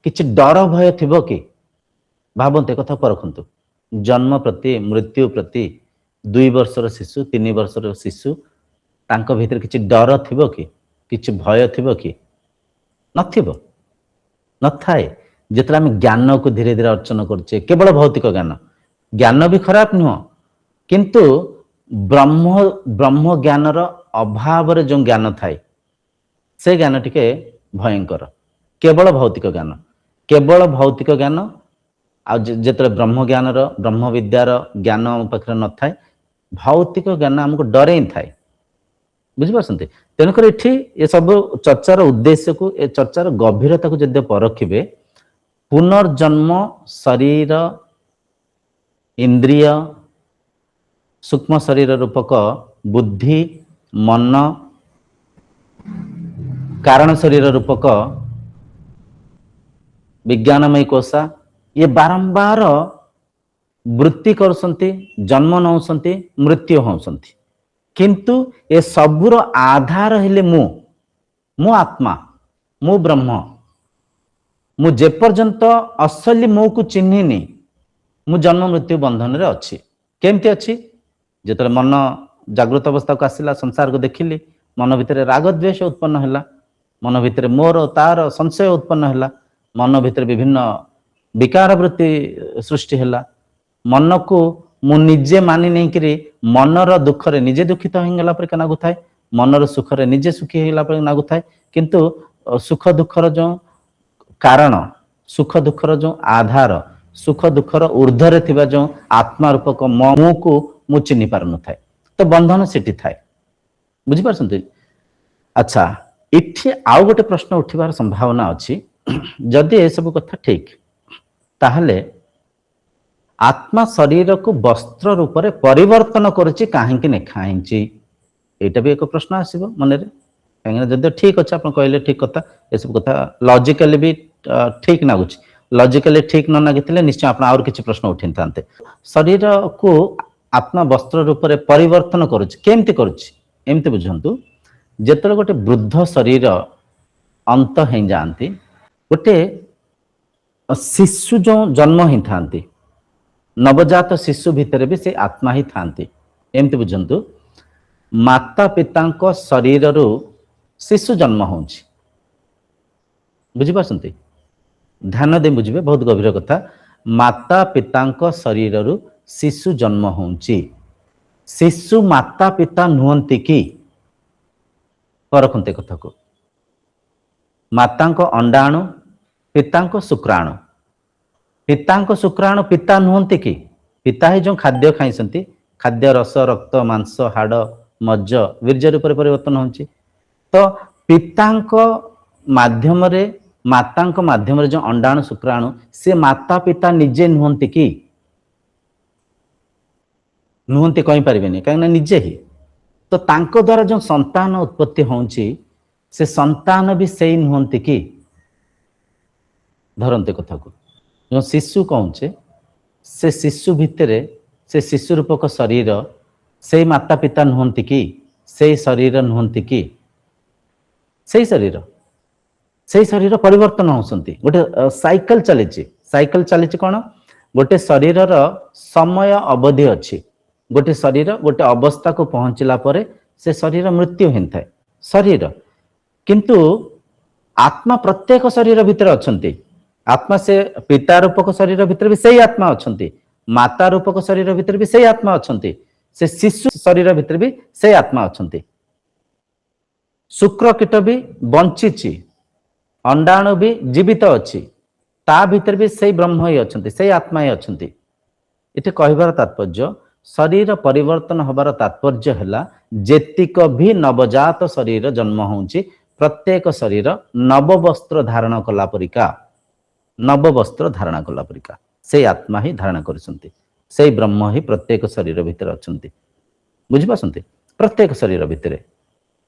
କିଛି ଡର ଭୟ ଥିବ କି? ଭାବନ୍ତୁ, ଏ କଥା ପରଖନ୍ତୁ। ଜନ୍ମ ପ୍ରତି, ମୃତ୍ୟୁ ପ୍ରତି 2 ବର୍ଷର ଶିଶୁ, 3 ବର୍ଷର ଶିଶୁ, ତାଙ୍କ ଭିତରେ କିଛି ଡର ଥିବ କି? କିଛି ଭୟ ଥିବ କି? ନଥିବ, ନଥାଏ। ଯେତେବେଳେ ଆମେ ଜ୍ଞାନକୁ ଧୀରେ ଧୀରେ ଅର୍ଜନ କରୁଛେ, କେବଳ ଭୌତିକ ଜ୍ଞାନ ବି ଖରାପ ନୁହଁ, କିନ୍ତୁ ବ୍ରହ୍ମ ଜ୍ଞାନର ଅଭାବରେ ଯୋଉ ଜ୍ଞାନ ଥାଏ, ସେ ଜ୍ଞାନ ଟିକେ ଭୟଙ୍କର। କେବଳ ଭୌତିକ ଜ୍ଞାନ, ଆଉ ଯେତେବେଳେ ବ୍ରହ୍ମ ବିଦ୍ୟାର ଜ୍ଞାନ ଆମ ପାଖରେ ନଥାଏ, ଭୌତିକ ଜ୍ଞାନ ଆମକୁ ଡରେଇ ଥାଏ। ବୁଝିପାରୁଛନ୍ତି। ତେଣୁକରି ଏଠି ଏସବୁ ଚର୍ଚ୍ଚାର ଉଦ୍ଦେଶ୍ୟକୁ, ଏ ଚର୍ଚ୍ଚାର ଗଭୀରତାକୁ ଯଦି ପରଖିବେ, ପୁନର୍ଜନ୍ମ ଶରୀର, ଇନ୍ଦ୍ରିୟ, ସୂକ୍ଷ୍ମ ଶରୀର ରୂପକ ବୁଦ୍ଧି, ମନ, କାରଣ ଶରୀର ରୂପକ ବିଜ୍ଞାନମୟୀ କୋଷା, ଇଏ ବାରମ୍ବାର ବୃତ୍ତି କରୁଛନ୍ତି, ଜନ୍ମ ନେଉଛନ୍ତି, ମୃତ୍ୟୁ ହେଉଛନ୍ତି। କିନ୍ତୁ ଏ ସବୁର ଆଧାର ହେଲେ ମୁଁ ଆତ୍ମା, ମୁଁ ବ୍ରହ୍ମ। ମୁଁ ଯେପର୍ଯ୍ୟନ୍ତ ଅସଲି ମୁଁକୁ ଚିହ୍ନିନି, ମୁଁ ଜନ୍ମ ମୃତ୍ୟୁ ବନ୍ଧନରେ ଅଛି। କେମିତି ଅଛି? ଯେତେବେଳେ ମନ ଜାଗୃତ ଅବସ୍ଥାକୁ ଆସିଲା, ସଂସାରକୁ ଦେଖିଲି, ମନ ଭିତରେ ରାଗ ଦ୍ୱେଷ ଉତ୍ପନ୍ନ ହେଲା, ମନ ଭିତରେ ମୋର ତାର ସଂଶୟ ଉତ୍ପନ୍ନ ହେଲା, ମନ ଭିତରେ ବିଭିନ୍ନ ବିକାର ବୃତ୍ତି ସୃଷ୍ଟି ହେଲା। ମନକୁ ମୁଁ ନିଜେ ମାନି ନେଇକରି ମନର ଦୁଃଖରେ ନିଜେ ଦୁଃଖିତ ହେଇଗଲା ପରିକା ଲାଗୁଥାଏ, ମନର ସୁଖରେ ନିଜେ ସୁଖୀ ହେଇଗଲା ପରିକା ଲାଗୁଥାଏ। କିନ୍ତୁ ସୁଖ ଦୁଃଖର ଯୋଉ କାରଣ, ସୁଖ ଦୁଃଖର ଯୋଉ ଆଧାର, ସୁଖ ଦୁଃଖର ଊର୍ଦ୍ଧ୍ୱରେ ଥିବା ଯୋଉ ଆତ୍ମା ରୂପକ ମୁଁକୁ ମୁଁ ଚିହ୍ନି ପାରୁନଥାଏ। ତ ବନ୍ଧନ ସେଠି ଥାଏ। ବୁଝିପାରୁଛନ୍ତି? ଆଚ୍ଛା, ଏଠି ଆଉ ଗୋଟେ ପ୍ରଶ୍ନ ଉଠିବାର ସମ୍ଭାବନା ଅଛି। ଯଦି ଏସବୁ କଥା ଠିକ, ତାହେଲେ ଆତ୍ମା ଶରୀରକୁ ବସ୍ତ୍ର ରୂପରେ ପରିବର୍ତ୍ତନ କରୁଛି କାହିଁକି ଲେଖା ହେଇଛି? एटा भी एक प्रश्न आसीबो मनरे कहीं जदि ठीक अच्छे आप कहले ठीक कथा ये सब कथा लॉजिकली भी ठीक नागुच लॉजिकली ठीक न नागिथिले निश्चय आप और किसी प्रश्न उठिन थांते शरीर को आत्मा वस्त्र रूप में परिवर्तन करुच्ची केमती करुच्ची एमती बुझंतु जेतले गोटे वृद्ध शरीर अंत हो जाती गोटे शिशु जो जन्म ही थांती नवजात शिशु भितर भी से आत्मा ही थांती एमती बुझंतु माता पिता शरीर रु शिशु जन्म होउछि बुझिपारसंती ध्यान दे बुझिबे बहुत गभीर कथा माता पिता शरीर रु शिशु जन्म होउछि शिशु माता पिता नुहंती कि परखंते कथा को माता अंडाणु पिता शुक्राणु पिता शुक्राणु पिता नुहंती कि पिता ही जो खाद्य खाई खाद्य रस रक्त मांस हाड़ मज्ज वीर्य रूप परिवर्तन होउछि तो पिता माध्यम रे माता माध्यम रे जो अंडाणु शुक्राणु से माता पिता निजे नुहंती कि नुहंती कहि परिबेनी कहीं निजे ही तो तांको द्वारा जो संतान उत्पत्ति होउछि से संतान भी सही नुहंती कि धरंते कथा को जो शिशु कहूचे से शिशु भितरे से शिशु रूपक शरीर से माता पिता नुहंती कि से शरीर नुहंती कि से शरीर परिवर्तन होसंती गोटे साइकिल चली कौन गोटे शरीर समय अवधि अच्छी गोटे शरीर गोटे अवस्था को पहुंचला परे से शरीर मृत्यु होता है शरीर किंतु आत्मा प्रत्येक शरीर भितर अछंती आत्मा से पिता रूपक शरीर भितर भी सही आत्मा अछंती माता रूपक शरीर भितर भी सही आत्मा अछंती से शिशु शरीर भितर भी सही आत्मा अछंती शुक्र कीट भी बंची अंडाणु भी जीवित अच्छी ता भीतर भी सही ब्रह्म ही अछंती सही आत्मा ही अछंती इथे कहबार तात्पर्य शरीर परिवर्तन हबार तात्पर्य है जेतिक भी नवजात शरीर जन्म होउछि प्रत्येक शरीर नव वस्त्र धारण कला परिका नव वस्त्र धारण कला परिका से आत्मा ही धारण करछंती से ब्रह्म ही प्रत्येक शरीर भितर अछंती बुझि पासंती प्रत्येक शरीर भितर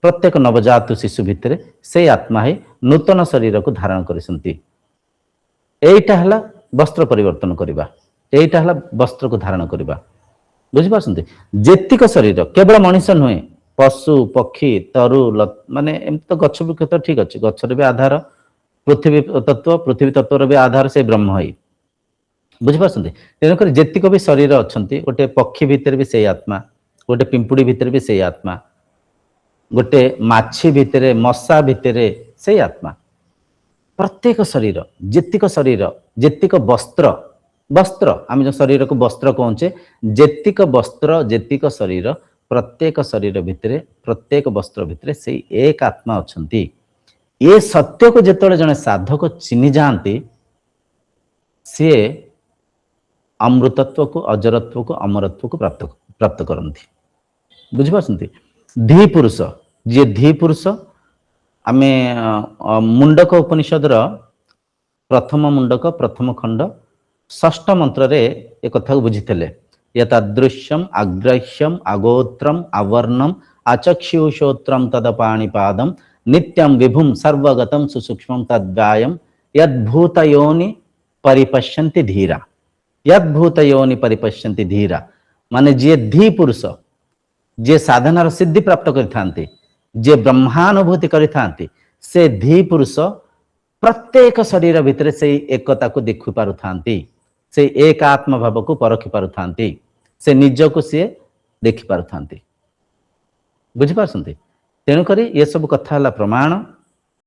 प्रत्येक नवजात शिशु भितर से आत्मा ही नूतन शरीर को धारण करछंती एटा हला वस्त्र परिवर्तन करिबा एटा हला वस्त्र को धारण करिबा बुझि पासंती जेतिक शरीर केवल मनुष्य नुहे पशु पक्षी तरु माने एम तो गछ वृक्ष तो ठीक अच्छे गछर भी आधार पृथ्वी तत्वर भी आधार से ब्रह्म ही बुझिपारसंती तेणुक जेतिक भी शरीर अच्छी गोटे पक्षी भितर भी से आत्मा गोटे पिंपुड़ी भितर भी से आत्मा गोटे माछी भितर मशा भितर से आत्मा प्रत्येक शरीर जेतिक वस्त्र वस्त्र आम जो शरीर को वस्त्र कहचे जेतिक वस्त्र जेतिक शरीर प्रत्येक शरीर भितर प्रत्येक वस्त्र भितर से एक आत्मा अछंती ये सत्य को जेतले जने साधक चिनी जाती सी अमृतत्व को अजरत्व को अमरत्व को प्राप्त करती बुझिपारसंती धी पुरुष जी धी पुरुष आमे मुंडक उपनिषद प्रथम मुंडक प्रथम खंड षष्ठ मंत्र रे एक कथा को बुझीते यदृश्यम अग्रह्यम अगोत्रम अवर्णम आचक्षुषोत्रम तदपाणिपादम नित्यं विभुम सर्वगतम सुसूक्ष्मं तद्गायम यद्भूतयोनि परिपश्यन्ति धीरा यद्भूतयोनि परिपश्यन्ति धीरा माने जे धी पुरुष जे साधनार सिद्धि प्राप्त करिथांती जे ब्रह्मानुभूति करिथांती से धी पुरुष प्रत्येक शरीर भितर से एकता को देखि पारुथांती से एक आत्मा भाव को परखि पारुथांती से निज को सी देखि पारुथांती बुझि पारसंती तेणुक ये सब कथा प्रमाण